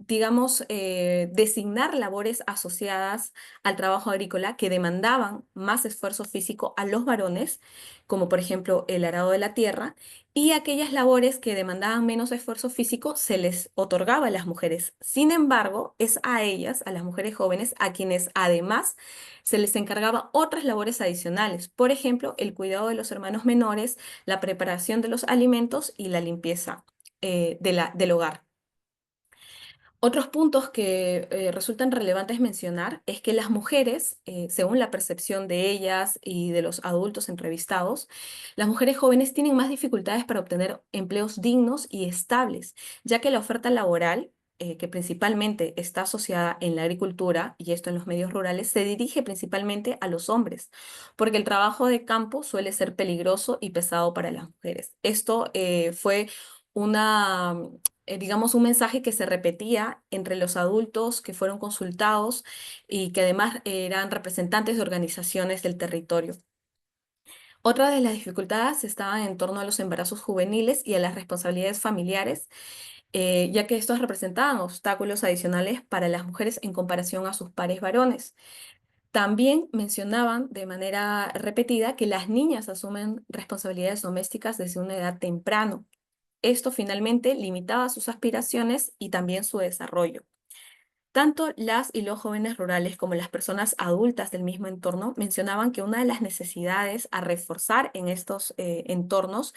digamos, designar labores asociadas al trabajo agrícola que demandaban más esfuerzo físico a los varones, como por ejemplo el arado de la tierra, y aquellas labores que demandaban menos esfuerzo físico se les otorgaba a las mujeres. Sin embargo, es a ellas, a las mujeres jóvenes, a quienes además se les encargaba otras labores adicionales, por ejemplo, el cuidado de los hermanos menores, la preparación de los alimentos y la limpieza del hogar. Otros puntos que resultan relevantes mencionar es que las mujeres, según la percepción de ellas y de los adultos entrevistados, las mujeres jóvenes tienen más dificultades para obtener empleos dignos y estables, ya que la oferta laboral, que principalmente está asociada en la agricultura, y esto en los medios rurales, se dirige principalmente a los hombres, porque el trabajo de campo suele ser peligroso y pesado para las mujeres. Esto fue una digamos, un mensaje que se repetía entre los adultos que fueron consultados y que además eran representantes de organizaciones del territorio. Otra de las dificultades estaban en torno a los embarazos juveniles y a las responsabilidades familiares, ya que estos representaban obstáculos adicionales para las mujeres en comparación a sus pares varones. También mencionaban de manera repetida que las niñas asumen responsabilidades domésticas desde una edad temprana. Esto finalmente limitaba sus aspiraciones y también su desarrollo. Tanto las y los jóvenes rurales como las personas adultas del mismo entorno mencionaban que una de las necesidades a reforzar en estos entornos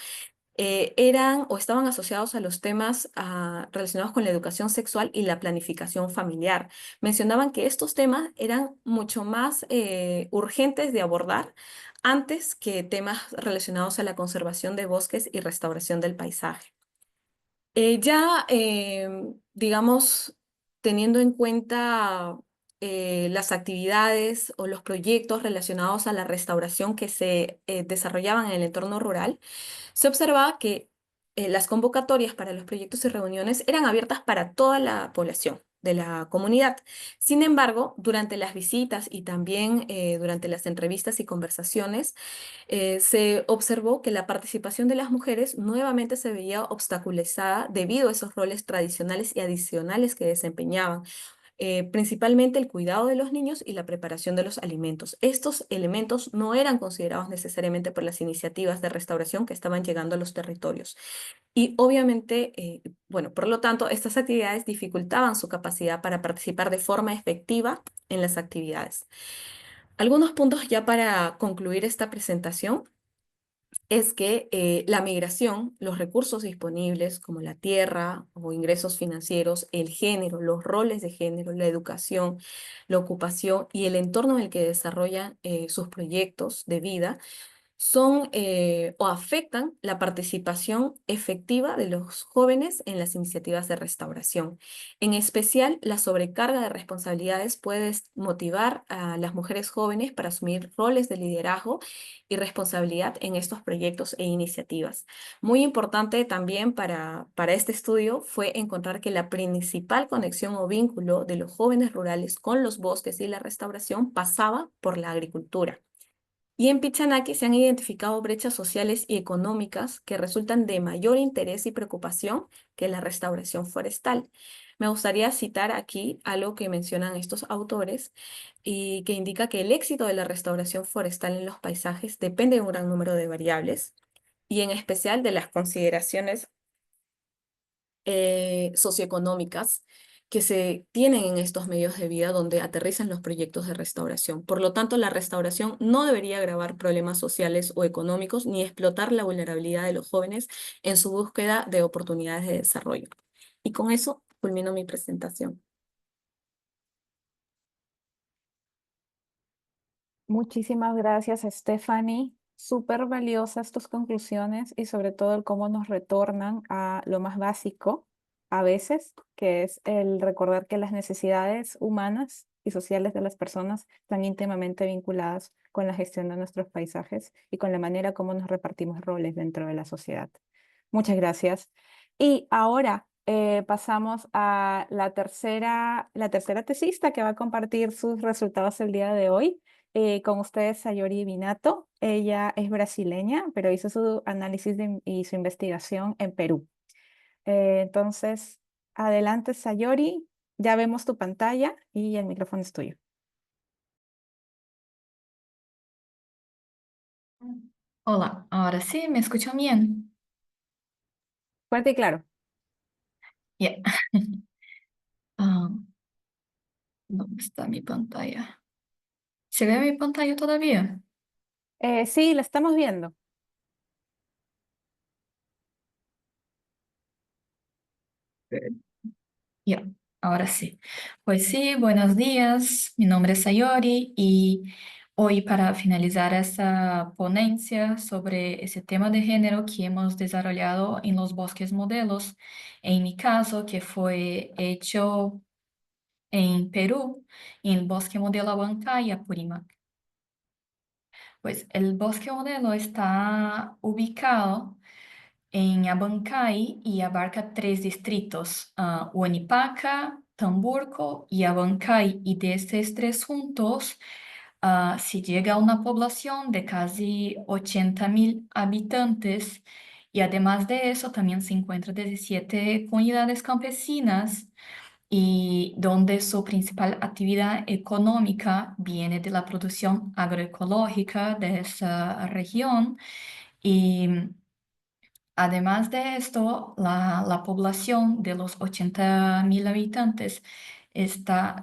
eran o estaban asociados a los temas relacionados con la educación sexual y la planificación familiar. Mencionaban que estos temas eran mucho más urgentes de abordar antes que temas relacionados a la conservación de bosques y restauración del paisaje. Digamos, teniendo en cuenta las actividades o los proyectos relacionados a la restauración que se desarrollaban en el entorno rural, se observaba que las convocatorias para los proyectos y reuniones eran abiertas para toda la población de la comunidad. Sin embargo, durante las visitas y también durante las entrevistas y conversaciones, se observó que la participación de las mujeres nuevamente se veía obstaculizada debido a esos roles tradicionales y adicionales que desempeñaban, principalmente el cuidado de los niños y la preparación de los alimentos. Estos elementos no eran considerados necesariamente por las iniciativas de restauración que estaban llegando a los territorios. Y obviamente, bueno, por lo tanto, estas actividades dificultaban su capacidad para participar de forma efectiva en las actividades. Algunos puntos ya para concluir esta presentación es que la migración, los recursos disponibles como la tierra o ingresos financieros, el género, los roles de género, la educación, la ocupación y el entorno en el que desarrollan sus proyectos de vida son o afectan la participación efectiva de los jóvenes en las iniciativas de restauración. En especial, la sobrecarga de responsabilidades puede motivar a las mujeres jóvenes para asumir roles de liderazgo y responsabilidad en estos proyectos e iniciativas. Muy importante también para este estudio fue encontrar que la principal conexión o vínculo de los jóvenes rurales con los bosques y la restauración pasaba por la agricultura. Y en Pichanaki se han identificado brechas sociales y económicas que resultan de mayor interés y preocupación que la restauración forestal. Me gustaría citar aquí algo que mencionan estos autores y que indica que el éxito de la restauración forestal en los paisajes depende de un gran número de variables y en especial de las consideraciones socioeconómicas que se tienen en estos medios de vida donde aterrizan los proyectos de restauración. Por lo tanto, la restauración no debería agravar problemas sociales o económicos ni explotar la vulnerabilidad de los jóvenes en su búsqueda de oportunidades de desarrollo. Y con eso culmino mi presentación. Muchísimas gracias, Stephanie. Súper valiosas tus conclusiones y sobre todo el cómo nos retornan a lo más básico a veces, que es el recordar que las necesidades humanas y sociales de las personas están íntimamente vinculadas con la gestión de nuestros paisajes y con la manera como nos repartimos roles dentro de la sociedad. Muchas gracias. Y ahora pasamos a la tercera tesista que va a compartir sus resultados el día de hoy. Con ustedes, Sayori Binato. Ella es brasileña, pero hizo su análisis y su investigación en Perú. Entonces, adelante, Sayori. Ya vemos tu pantalla y el micrófono es tuyo. Hola, ahora sí, ¿me escuchan bien? Fuerte y claro. Ya. Ah, ¿dónde está mi pantalla? ¿Se ve mi pantalla todavía? Sí, la estamos viendo. Ya, ahora sí. Pues sí, buenos días. Mi nombre es Sayori y hoy para finalizar esta ponencia sobre ese tema de género que hemos desarrollado en los bosques modelos, en mi caso que fue hecho en Perú, en el bosque modelo Abancay, Apurímac. Pues el bosque modelo está ubicado en Abancay y abarca tres distritos, Huanipaca, Tamburco y Abancay. Y de estos tres juntos se llega a una población de casi 80.000 habitantes. Y además de eso, también se encuentran 17 comunidades campesinas y donde su principal actividad económica viene de la producción agroecológica de esa región. Y además de esto, la población de los 80.000 habitantes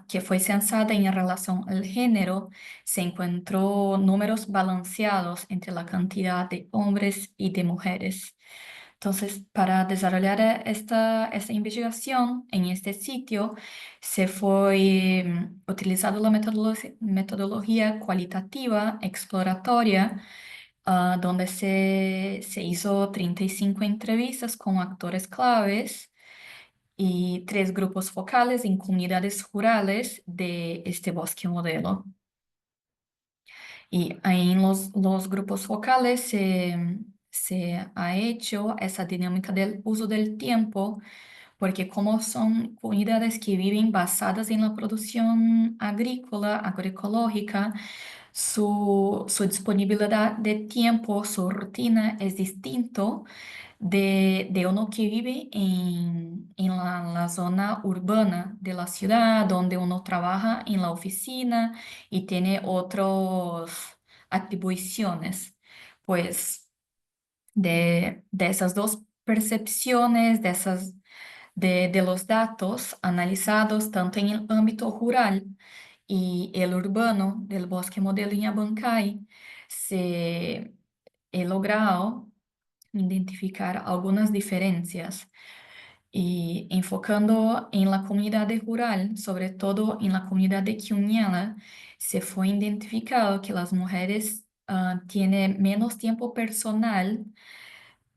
que fue censada en relación al género, se encontró números balanceados entre la cantidad de hombres y de mujeres. Entonces, para desarrollar esta investigación en este sitio, se fue utilizando la metodología cualitativa exploratoria, donde se hizo 35 entrevistas con actores claves y 3 grupos focales en comunidades rurales de este bosque modelo. Y en los grupos focales se ha hecho esa dinámica del uso del tiempo, porque como son comunidades que viven basadas en la producción agrícola, agroecológica, su disponibilidad de tiempo, su rutina es distinto de uno que vive en la zona urbana de la ciudad, donde uno trabaja en la oficina y tiene otras atribuciones. Pues de esas dos percepciones, de los datos analizados tanto en el ámbito rural y el urbano del bosque modelo en Abancay, se he logrado identificar algunas diferencias y enfocando en la comunidad rural, sobre todo en la comunidad de Quiñala, se fue identificado que las mujeres tienen menos tiempo personal,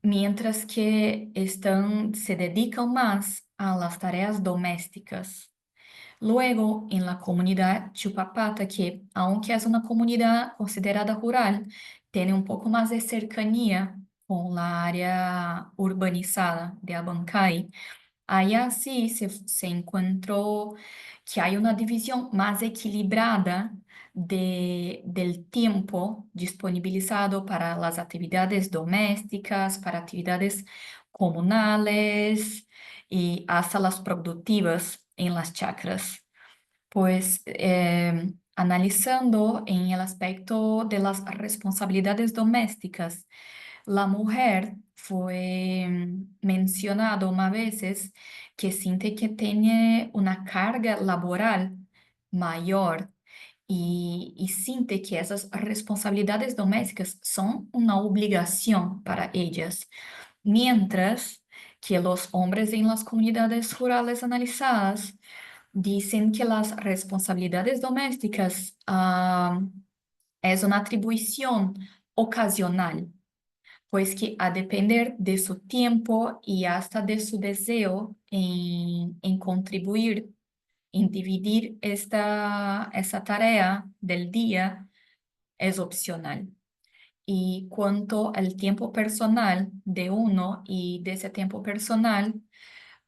mientras que se dedican más a las tareas domésticas. Luego, en la comunidad Chupapata, que aunque es una comunidad considerada rural, tiene un poco más de cercanía con la área urbanizada de Abancay. Allá sí se encontró que hay una división más equilibrada del tiempo disponibilizado para las actividades domésticas, para actividades comunales y hasta las productivas en las chacras. Pues analizando en el aspecto de las responsabilidades domésticas, la mujer fue mencionado más veces que siente que tiene una carga laboral mayor y siente que esas responsabilidades domésticas son una obligación para ellas, mientras que los hombres en las comunidades rurales analizadas dicen que las responsabilidades domésticas es una atribución ocasional, pues que a depender de su tiempo y hasta de su deseo en contribuir, en dividir esa tarea del día, es opcional. Y cuanto al tiempo personal de uno y de ese tiempo personal,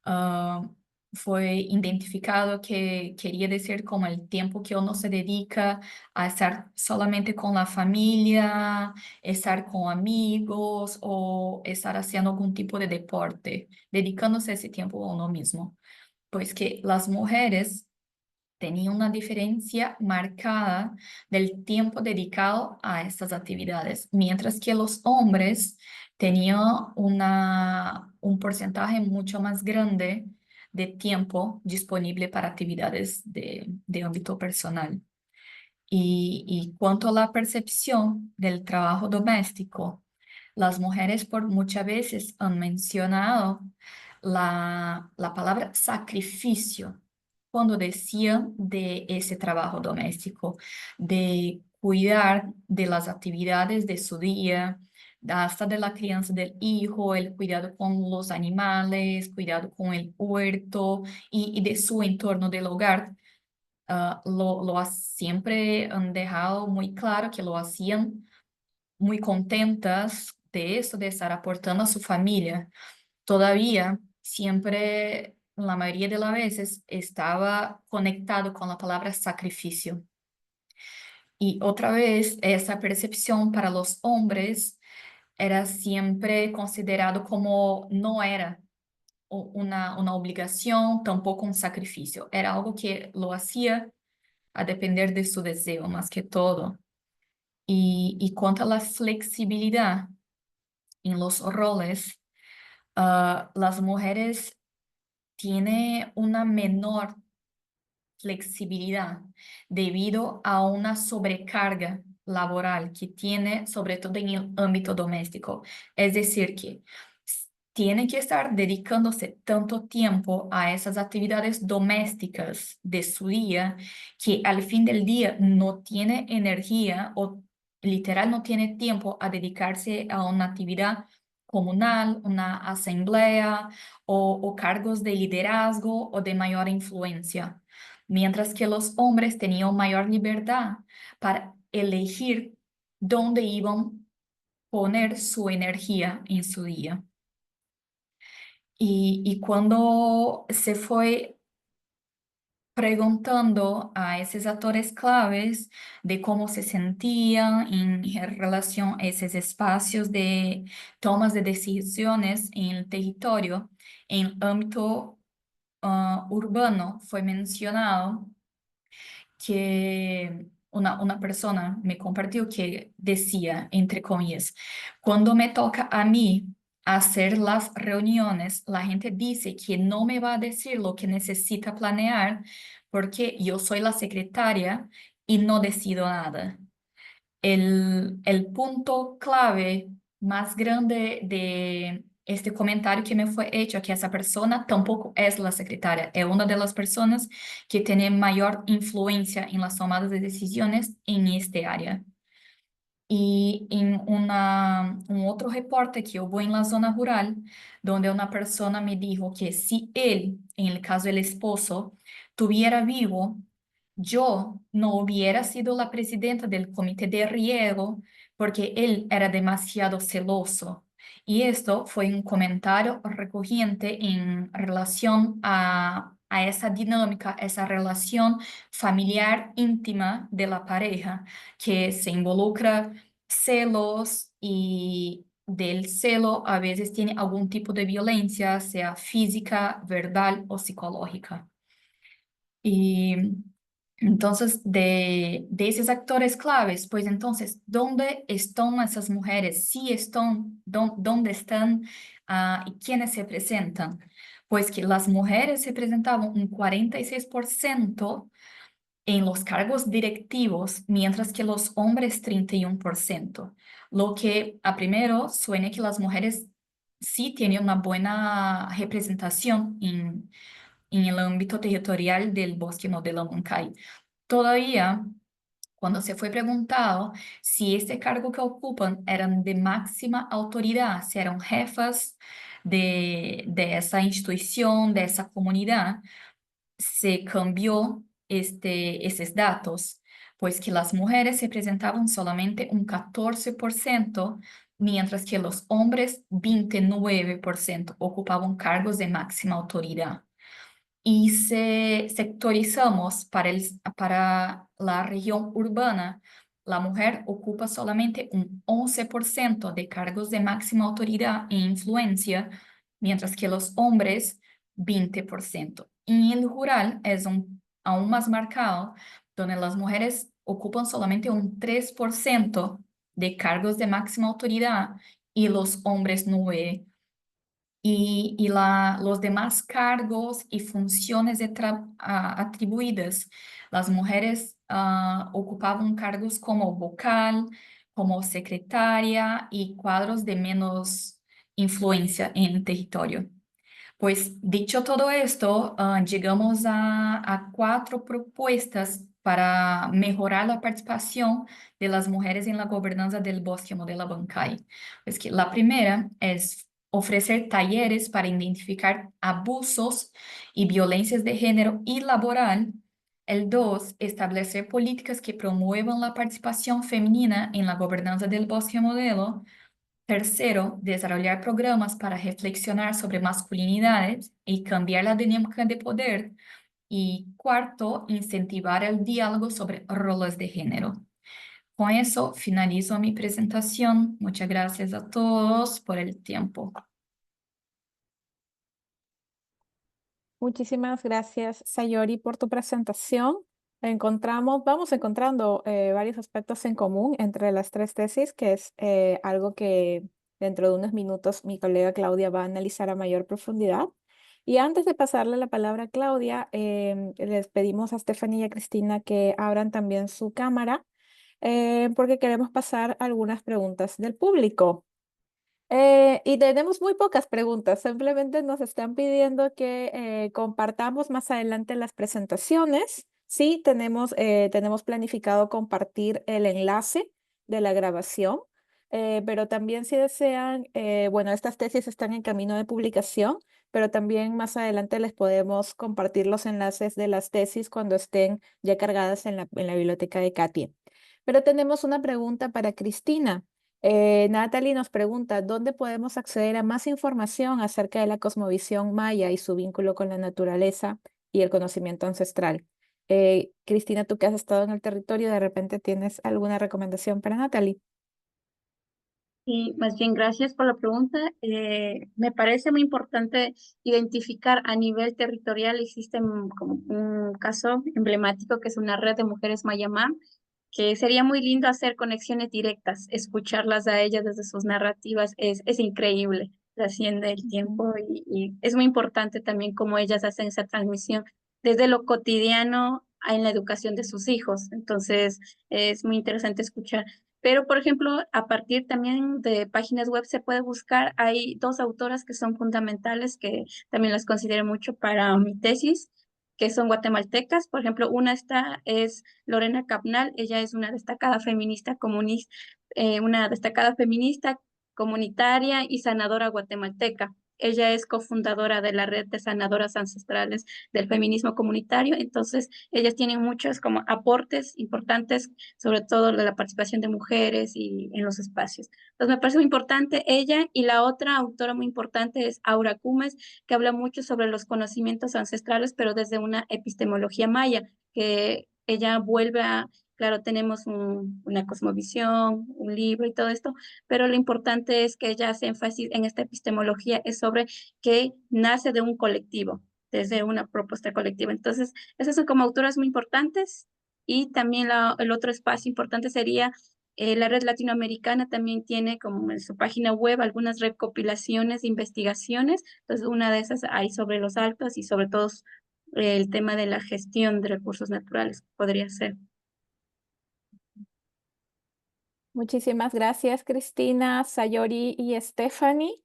ah, fue identificado que quería decir como el tiempo que uno se dedica a estar solamente con la familia, estar con amigos o estar haciendo algún tipo de deporte, dedicándose ese tiempo a uno mismo. Pues que las mujeres tenía una diferencia marcada del tiempo dedicado a estas actividades, mientras que los hombres tenían un porcentaje mucho más grande de tiempo disponible para actividades de ámbito personal. Y cuanto a la percepción del trabajo doméstico, las mujeres por muchas veces han mencionado la palabra sacrificio cuando decían de ese trabajo doméstico, de cuidar de las actividades de su día, hasta de la crianza del hijo, el cuidado con los animales, cuidado con el huerto y de su entorno del hogar. Siempre han dejado muy claro que lo hacían muy contentas de eso, de estar aportando a su familia. Todavía, siempre, la mayoría de las veces, estaba conectado con la palabra sacrificio. Y otra vez, esa percepción para los hombres era siempre considerado como no era una obligación, tampoco un sacrificio. Era algo que lo hacía a depender de su deseo, más que todo. Y cuanto a la flexibilidad en los roles, las mujeres tienen una menor flexibilidad debido a una sobrecarga laboral que tiene, sobre todo en el ámbito doméstico. Es decir, que tiene que estar dedicándose tanto tiempo a esas actividades domésticas de su día que al fin del día no tiene energía o literal no tiene tiempo a dedicarse a una actividad comunal, una asamblea o cargos de liderazgo o de mayor influencia, mientras que los hombres tenían mayor libertad para elegir dónde iban poner su energía en su día. Y cuando se fue preguntando a esos actores claves de cómo se sentían en relación a esos espacios de tomas de decisiones en el territorio, en el ámbito urbano, fue mencionado que una persona me compartió que decía, entre comillas, cuando me toca a mí hacer las reuniones, la gente dice que no me va a decir lo que necesita planear porque yo soy la secretaria y no decido nada. El punto clave más grande de este comentario que me fue hecho, que esa persona tampoco es la secretaria, es una de las personas que tiene mayor influencia en las tomadas de decisiones en este área. Y en un otro reporte que hubo en la zona rural, donde una persona me dijo que si él, en el caso del esposo, tuviera vivo, yo no hubiera sido la presidenta del comité de riego porque él era demasiado celoso. Y esto fue un comentario recurrente en relación a esa dinámica, esa relación familiar íntima de la pareja que se involucra celos y del celo a veces tiene algún tipo de violencia, sea física, verbal o psicológica. Y entonces, de esos actores claves, pues entonces, ¿dónde están esas mujeres? Sí están, ¿dónde están y quiénes se presentan? Pues que las mujeres se presentaban un 46% en los cargos directivos, mientras que los hombres 31%, lo que a primero suena que las mujeres sí tienen una buena representación en el ámbito territorial del Bosque Modelo Abancay. Todavía, cuando se fue preguntado si este cargo que ocupan eran de máxima autoridad, si eran jefas de esa institución, de esa comunidad, se cambió esos datos, pues que las mujeres se presentaban solamente un 14%, mientras que los hombres 29% ocupaban cargos de máxima autoridad. Y si sectorizamos para la región urbana, la mujer ocupa solamente un 11% de cargos de máxima autoridad e influencia, mientras que los hombres 20%. Y en el rural es aún más marcado, donde las mujeres ocupan solamente un 3% de cargos de máxima autoridad y los hombres 9%. Y los demás cargos y funciones atribuidas, las mujeres ocupaban cargos como vocal, como secretaria y cuadros de menos influencia en el territorio. Pues dicho todo esto, llegamos a 4 propuestas para mejorar la participación de las mujeres en la gobernanza del Bosque Modelo Abancay. Pues que la primera es ofrecer talleres para identificar abusos y violencias de género y laboral. El 2, establecer políticas que promuevan la participación femenina en la gobernanza del Bosque Modelo. Tercero, desarrollar programas para reflexionar sobre masculinidades y cambiar la dinámica de poder. Y cuarto, incentivar el diálogo sobre roles de género. Con eso finalizo mi presentación. Muchas gracias a todos por el tiempo. Muchísimas gracias, Sayori, por tu presentación. Vamos encontrando varios aspectos en común entre las 3 tesis, que es algo que dentro de unos minutos mi colega Claudia va a analizar a mayor profundidad. Y antes de pasarle la palabra a Claudia, les pedimos a Stephanie y a Cristina que abran también su cámara porque queremos pasar algunas preguntas del público. Y tenemos muy pocas preguntas, simplemente nos están pidiendo que compartamos más adelante las presentaciones. Sí, tenemos planificado compartir el enlace de la grabación, pero también si desean, bueno, estas tesis están en camino de publicación, pero también más adelante les podemos compartir los enlaces de las tesis cuando estén ya cargadas en la biblioteca de Katia. Pero tenemos una pregunta para Cristina. Natalie nos pregunta, ¿dónde podemos acceder a más información acerca de la cosmovisión maya y su vínculo con la naturaleza y el conocimiento ancestral? Cristina, tú que has estado en el territorio, ¿de repente tienes alguna recomendación para Natalie? Y más bien, gracias por la pregunta. Me parece muy importante identificar a nivel territorial, existe como un caso emblemático que es una red de mujeres Mayamán, que sería muy lindo hacer conexiones directas, escucharlas a ellas desde sus narrativas, es increíble, trasciende el tiempo y es muy importante también cómo ellas hacen esa transmisión desde lo cotidiano en la educación de sus hijos. Entonces, es muy interesante escuchar. Pero, por ejemplo, a partir también de páginas web se puede buscar, hay dos autoras que son fundamentales, que también las considero mucho para mi tesis, que son guatemaltecas. Por ejemplo, es Lorena Capnal, ella es una destacada feminista comunista, una destacada feminista comunitaria y sanadora guatemalteca. Ella es cofundadora de la red de sanadoras ancestrales del feminismo comunitario. Entonces, ellas tienen muchos como aportes importantes, sobre todo de la participación de mujeres y en los espacios. Entonces, me parece muy importante ella, y la otra autora muy importante es Aura Cumes, que habla mucho sobre los conocimientos ancestrales, pero desde una epistemología maya, que ella vuelve a, claro, tenemos una cosmovisión, un libro y todo esto, pero lo importante es que ella hace énfasis en esta epistemología, es sobre que nace de un colectivo, desde una propuesta colectiva. Entonces, esas son como autoras muy importantes. Y también el otro espacio importante sería la red latinoamericana, también tiene como en su página web algunas recopilaciones de investigaciones. Entonces, una de esas hay sobre los altos y sobre todo el tema de la gestión de recursos naturales, podría ser. Muchísimas gracias, Cristina, Sayori y Stephanie,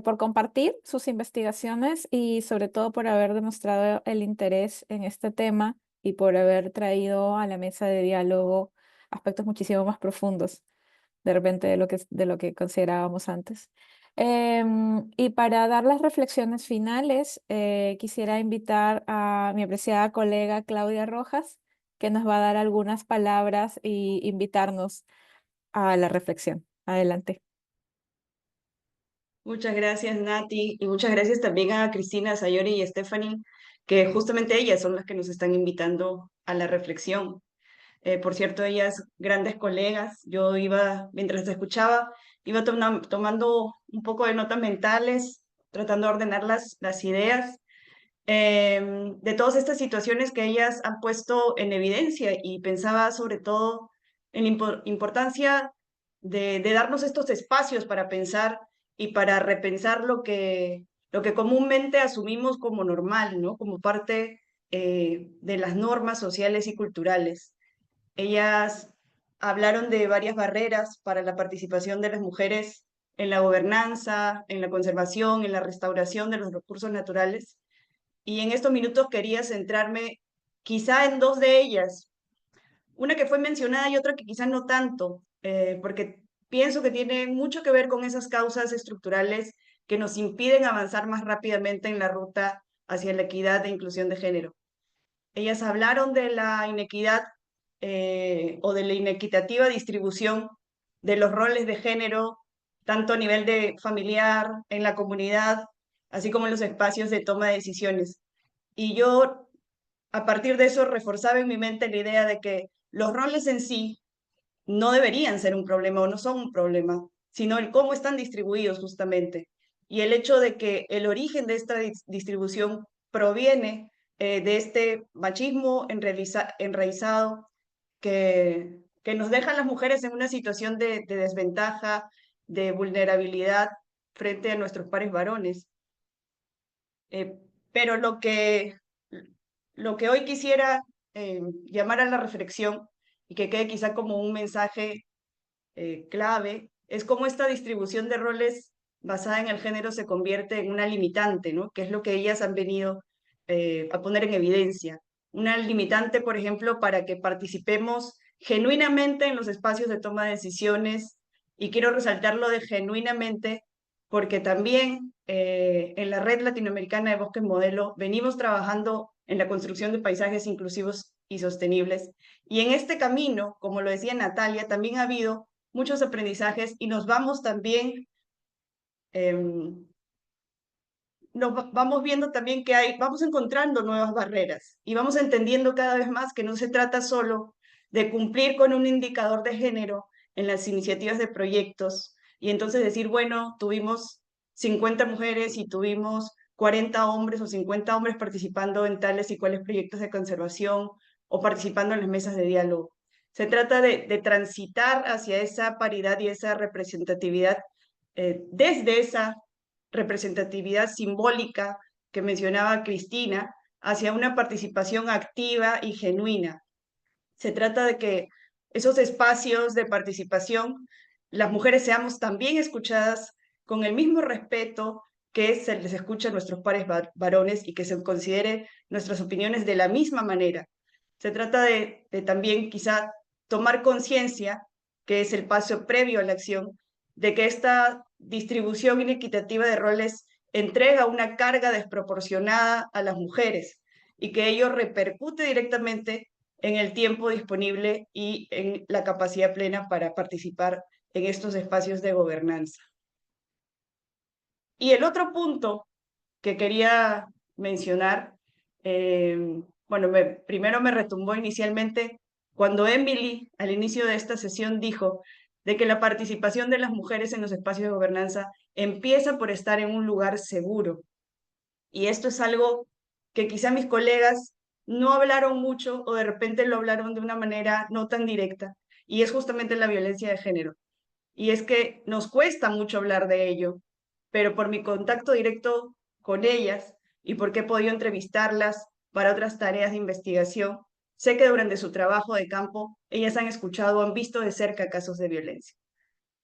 por compartir sus investigaciones y sobre todo por haber demostrado el interés en este tema y por haber traído a la mesa de diálogo aspectos muchísimo más profundos de repente de lo que considerábamos antes. Y para dar las reflexiones finales, quisiera invitar a mi apreciada colega Claudia Rojas, que nos va a dar algunas palabras y invitarnos a la reflexión. Adelante. Muchas gracias, Nati, y muchas gracias también a Cristina, Sayori y Stephanie, que justamente ellas son las que nos están invitando a la reflexión. Por cierto, ellas grandes colegas, yo iba, mientras te escuchaba, iba tomando un poco de notas mentales, tratando de ordenar las ideas de todas estas situaciones que ellas han puesto en evidencia, y pensaba sobre todo en la importancia de darnos estos espacios para pensar y para repensar lo que comúnmente asumimos como normal, ¿no? Como parte de las normas sociales y culturales. Ellas hablaron de varias barreras para la participación de las mujeres en la gobernanza, en la conservación, en la restauración de los recursos naturales. Y en estos minutos quería centrarme quizá en dos de ellas, una que fue mencionada y otra que quizá no tanto, porque pienso que tiene mucho que ver con esas causas estructurales que nos impiden avanzar más rápidamente en la ruta hacia la equidad e inclusión de género. Ellas hablaron de la inequidad o de la inequitativa distribución de los roles de género, tanto a nivel de familiar, en la comunidad, así como en los espacios de toma de decisiones. Y yo, a partir de eso, reforzaba en mi mente la idea de que los roles en sí no deberían ser un problema o no son un problema, sino el cómo están distribuidos justamente. Y el hecho de que el origen de esta distribución proviene de este machismo enraizado que nos deja a las mujeres en una situación de desventaja, de vulnerabilidad frente a nuestros pares varones. Pero lo que hoy quisiera llamar a la reflexión y que quede quizá como un mensaje clave es cómo esta distribución de roles basada en el género se convierte en una limitante, ¿no? Que es lo que ellas han venido a poner en evidencia. Una limitante, por ejemplo, para que participemos genuinamente en los espacios de toma de decisiones, y quiero resaltarlo de genuinamente, porque también en la Red Latinoamericana de Bosques Modelo venimos trabajando en la construcción de paisajes inclusivos y sostenibles. Y en este camino, como lo decía Natalia, también ha habido muchos aprendizajes y nos vamos también, vamos viendo también que vamos encontrando nuevas barreras y vamos entendiendo cada vez más que no se trata solo de cumplir con un indicador de género en las iniciativas de proyectos y entonces decir, bueno, tuvimos 50 mujeres y tuvimos 40 hombres o 50 hombres participando en tales y cuales proyectos de conservación o participando en las mesas de diálogo. Se trata de transitar hacia esa paridad y esa representatividad desde esa representatividad simbólica que mencionaba Cristina, hacia una participación activa y genuina. Se trata de que esos espacios de participación, las mujeres seamos también escuchadas con el mismo respeto que se les escucha a nuestros pares varones y que se considere nuestras opiniones de la misma manera. Se trata de también quizá tomar conciencia, que es el paso previo a la acción, de que esta distribución inequitativa de roles entrega una carga desproporcionada a las mujeres y que ello repercute directamente en el tiempo disponible y en la capacidad plena para participar en estos espacios de gobernanza. Y el otro punto que quería mencionar, bueno, primero me retumbó inicialmente cuando Emily, al inicio de esta sesión, dijo de que la participación de las mujeres en los espacios de gobernanza empieza por estar en un lugar seguro. Y esto es algo que quizá mis colegas no hablaron mucho o de repente lo hablaron de una manera no tan directa, y es justamente la violencia de género. Y es que nos cuesta mucho hablar de ello, pero por mi contacto directo con ellas y porque he podido entrevistarlas para otras tareas de investigación, sé que durante su trabajo de campo ellas han escuchado o han visto de cerca casos de violencia.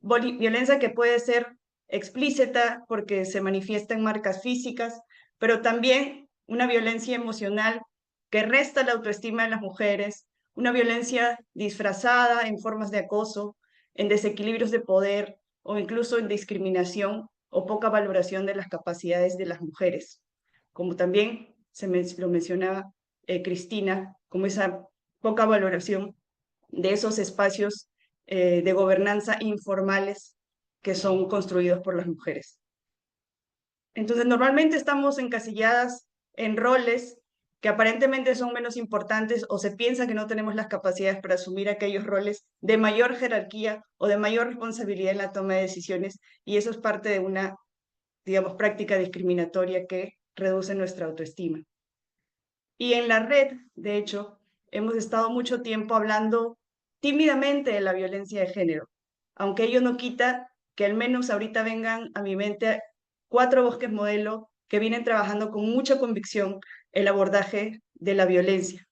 Violencia que puede ser explícita porque se manifiesta en marcas físicas, pero también una violencia emocional que resta la autoestima de las mujeres, una violencia disfrazada en formas de acoso, en desequilibrios de poder o incluso en discriminación o poca valoración de las capacidades de las mujeres, como también lo mencionaba Cristina, como esa poca valoración de esos espacios de gobernanza informales que son construidos por las mujeres. Entonces, normalmente estamos encasilladas en roles que aparentemente son menos importantes o se piensa que no tenemos las capacidades para asumir aquellos roles de mayor jerarquía o de mayor responsabilidad en la toma de decisiones, y eso es parte de una, digamos, práctica discriminatoria que reduce nuestra autoestima. Y en la red, de hecho, hemos estado mucho tiempo hablando tímidamente de la violencia de género, aunque ello no quita que al menos ahorita vengan a mi mente 4 bosques modelo que vienen trabajando con mucha convicción el abordaje de la violencia.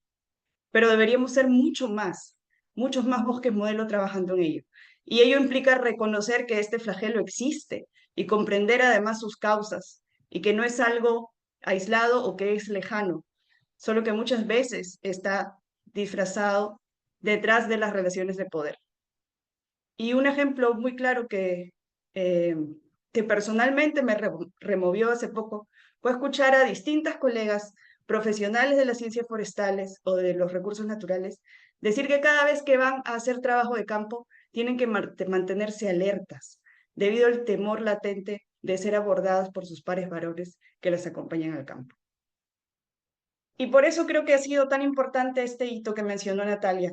Pero deberíamos ser muchos más bosques modelo trabajando en ello. Y ello implica reconocer que este flagelo existe y comprender además sus causas, y que no es algo aislado o que es lejano, solo que muchas veces está disfrazado detrás de las relaciones de poder. Y un ejemplo muy claro que personalmente me removió hace poco fue escuchar a distintas colegas profesionales de las ciencias forestales o de los recursos naturales decir que cada vez que van a hacer trabajo de campo tienen que mantenerse alertas debido al temor latente de ser abordadas por sus pares varones que las acompañan al campo. Y por eso creo que ha sido tan importante este hito que mencionó Natalia,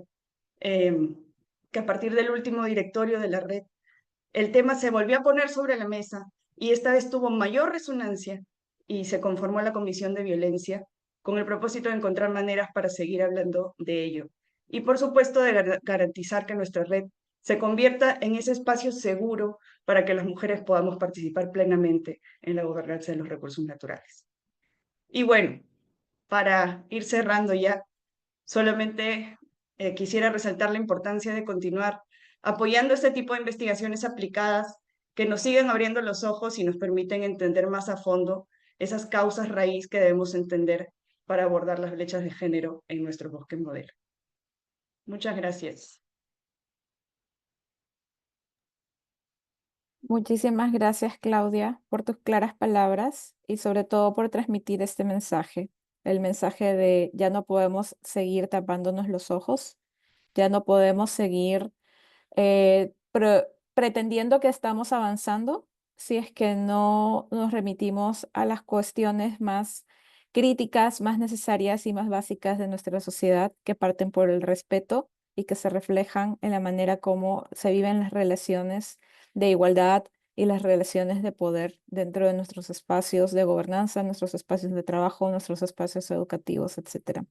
que a partir del último directorio de la red, el tema se volvió a poner sobre la mesa y esta vez tuvo mayor resonancia y se conformó la Comisión de Violencia con el propósito de encontrar maneras para seguir hablando de ello. Y por supuesto de garantizar que nuestra red se convierta en ese espacio seguro para que las mujeres podamos participar plenamente en la gobernanza de los recursos naturales. Y bueno, para ir cerrando ya, solamente quisiera resaltar la importancia de continuar apoyando este tipo de investigaciones aplicadas que nos siguen abriendo los ojos y nos permiten entender más a fondo esas causas raíz que debemos entender para abordar las brechas de género en nuestro bosque modelo. Muchas gracias. Muchísimas gracias, Claudia, por tus claras palabras y sobre todo por transmitir este mensaje, el mensaje de ya no podemos seguir tapándonos los ojos, ya no podemos seguir pretendiendo que estamos avanzando si es que no nos remitimos a las cuestiones más críticas, más necesarias y más básicas de nuestra sociedad que parten por el respeto y que se reflejan en la manera como se viven las relaciones de igualdad y las relaciones de poder dentro de nuestros espacios de gobernanza, nuestros espacios de trabajo, nuestros espacios educativos, etcétera.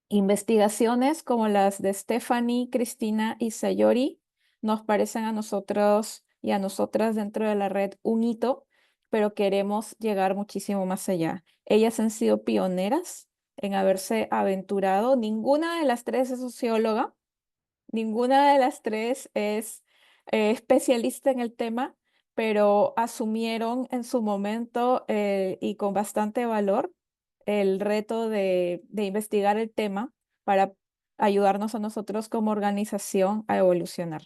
Investigaciones como las de Stephanie, Cristina y Sayori nos parecen a nosotros y a nosotras dentro de la red un hito, pero queremos llegar muchísimo más allá. Ellas han sido pioneras en haberse aventurado. Ninguna de las tres es socióloga, ninguna de las tres es especialista en el tema, pero asumieron en su momento y con bastante valor el reto de investigar el tema para ayudarnos a nosotros como organización a evolucionar.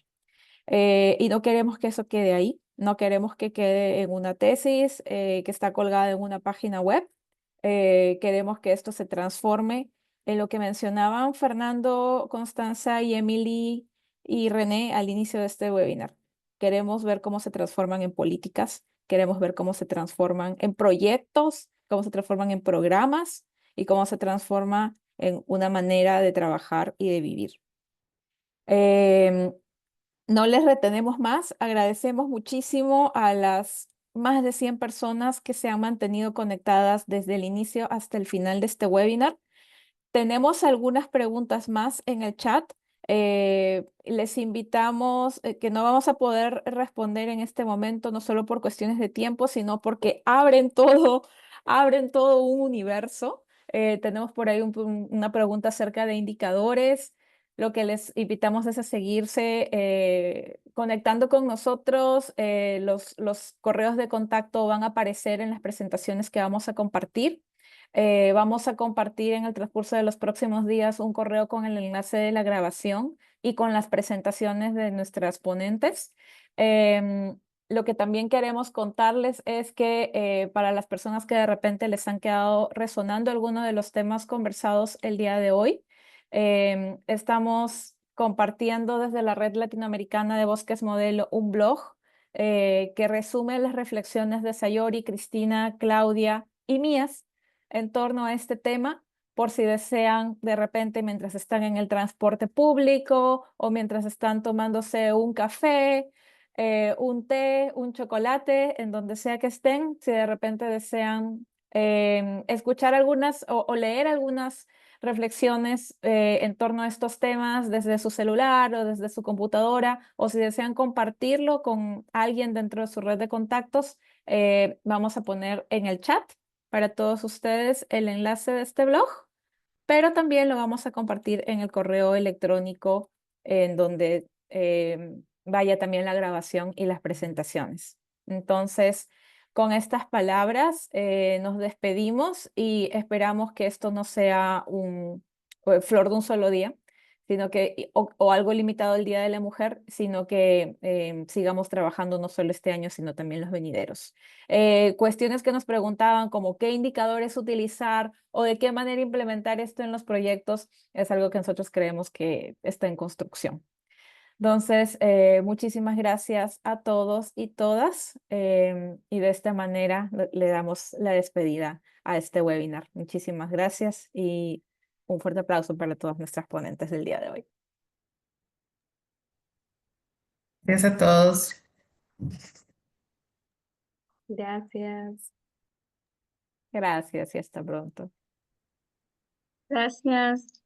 Y no queremos que eso quede ahí, no queremos que quede en una tesis que está colgada en una página web. Queremos que esto se transforme en lo que mencionaban Fernando, Constanza y Emily y René al inicio de este webinar. Queremos ver cómo se transforman en políticas, queremos ver cómo se transforman en proyectos, cómo se transforman en programas y cómo se transforma en una manera de trabajar y de vivir. No les retenemos más. Agradecemos muchísimo a las más de 100 personas que se han mantenido conectadas desde el inicio hasta el final de este webinar. Tenemos algunas preguntas más en el chat. Les invitamos que no vamos a poder responder en este momento, no solo por cuestiones de tiempo, sino porque abren todo un universo. Tenemos por ahí una pregunta acerca de indicadores. Lo que les invitamos es a seguirse conectando con nosotros. Los correos de contacto van a aparecer en las presentaciones que vamos a compartir. Vamos a compartir en el transcurso de los próximos días un correo con el enlace de la grabación y con las presentaciones de nuestras ponentes. Lo que también queremos contarles es que para las personas que de repente les han quedado resonando algunos de los temas conversados el día de hoy, estamos compartiendo desde la Red Latinoamericana de Bosques Modelo un blog que resume las reflexiones de Sayori, Cristina, Claudia y mías en torno a este tema, por si desean de repente mientras están en el transporte público o mientras están tomándose un café, un té, un chocolate, en donde sea que estén, si de repente desean escuchar algunas o leer algunas reflexiones en torno a estos temas desde su celular o desde su computadora, o si desean compartirlo con alguien dentro de su red de contactos, vamos a poner en el chat para todos ustedes el enlace de este blog, pero también lo vamos a compartir en el correo electrónico en donde vaya también la grabación y las presentaciones. Entonces, con estas palabras nos despedimos y esperamos que esto no sea un flor de un solo día, sino que, o algo limitado el Día de la Mujer, sino que sigamos trabajando no solo este año, sino también los venideros. Cuestiones que nos preguntaban como qué indicadores utilizar o de qué manera implementar esto en los proyectos es algo que nosotros creemos que está en construcción. Entonces, muchísimas gracias a todos y todas y de esta manera le damos la despedida a este webinar. Muchísimas gracias y un fuerte aplauso para todas nuestras ponentes del día de hoy. Gracias a todos. Gracias. Gracias y hasta pronto. Gracias.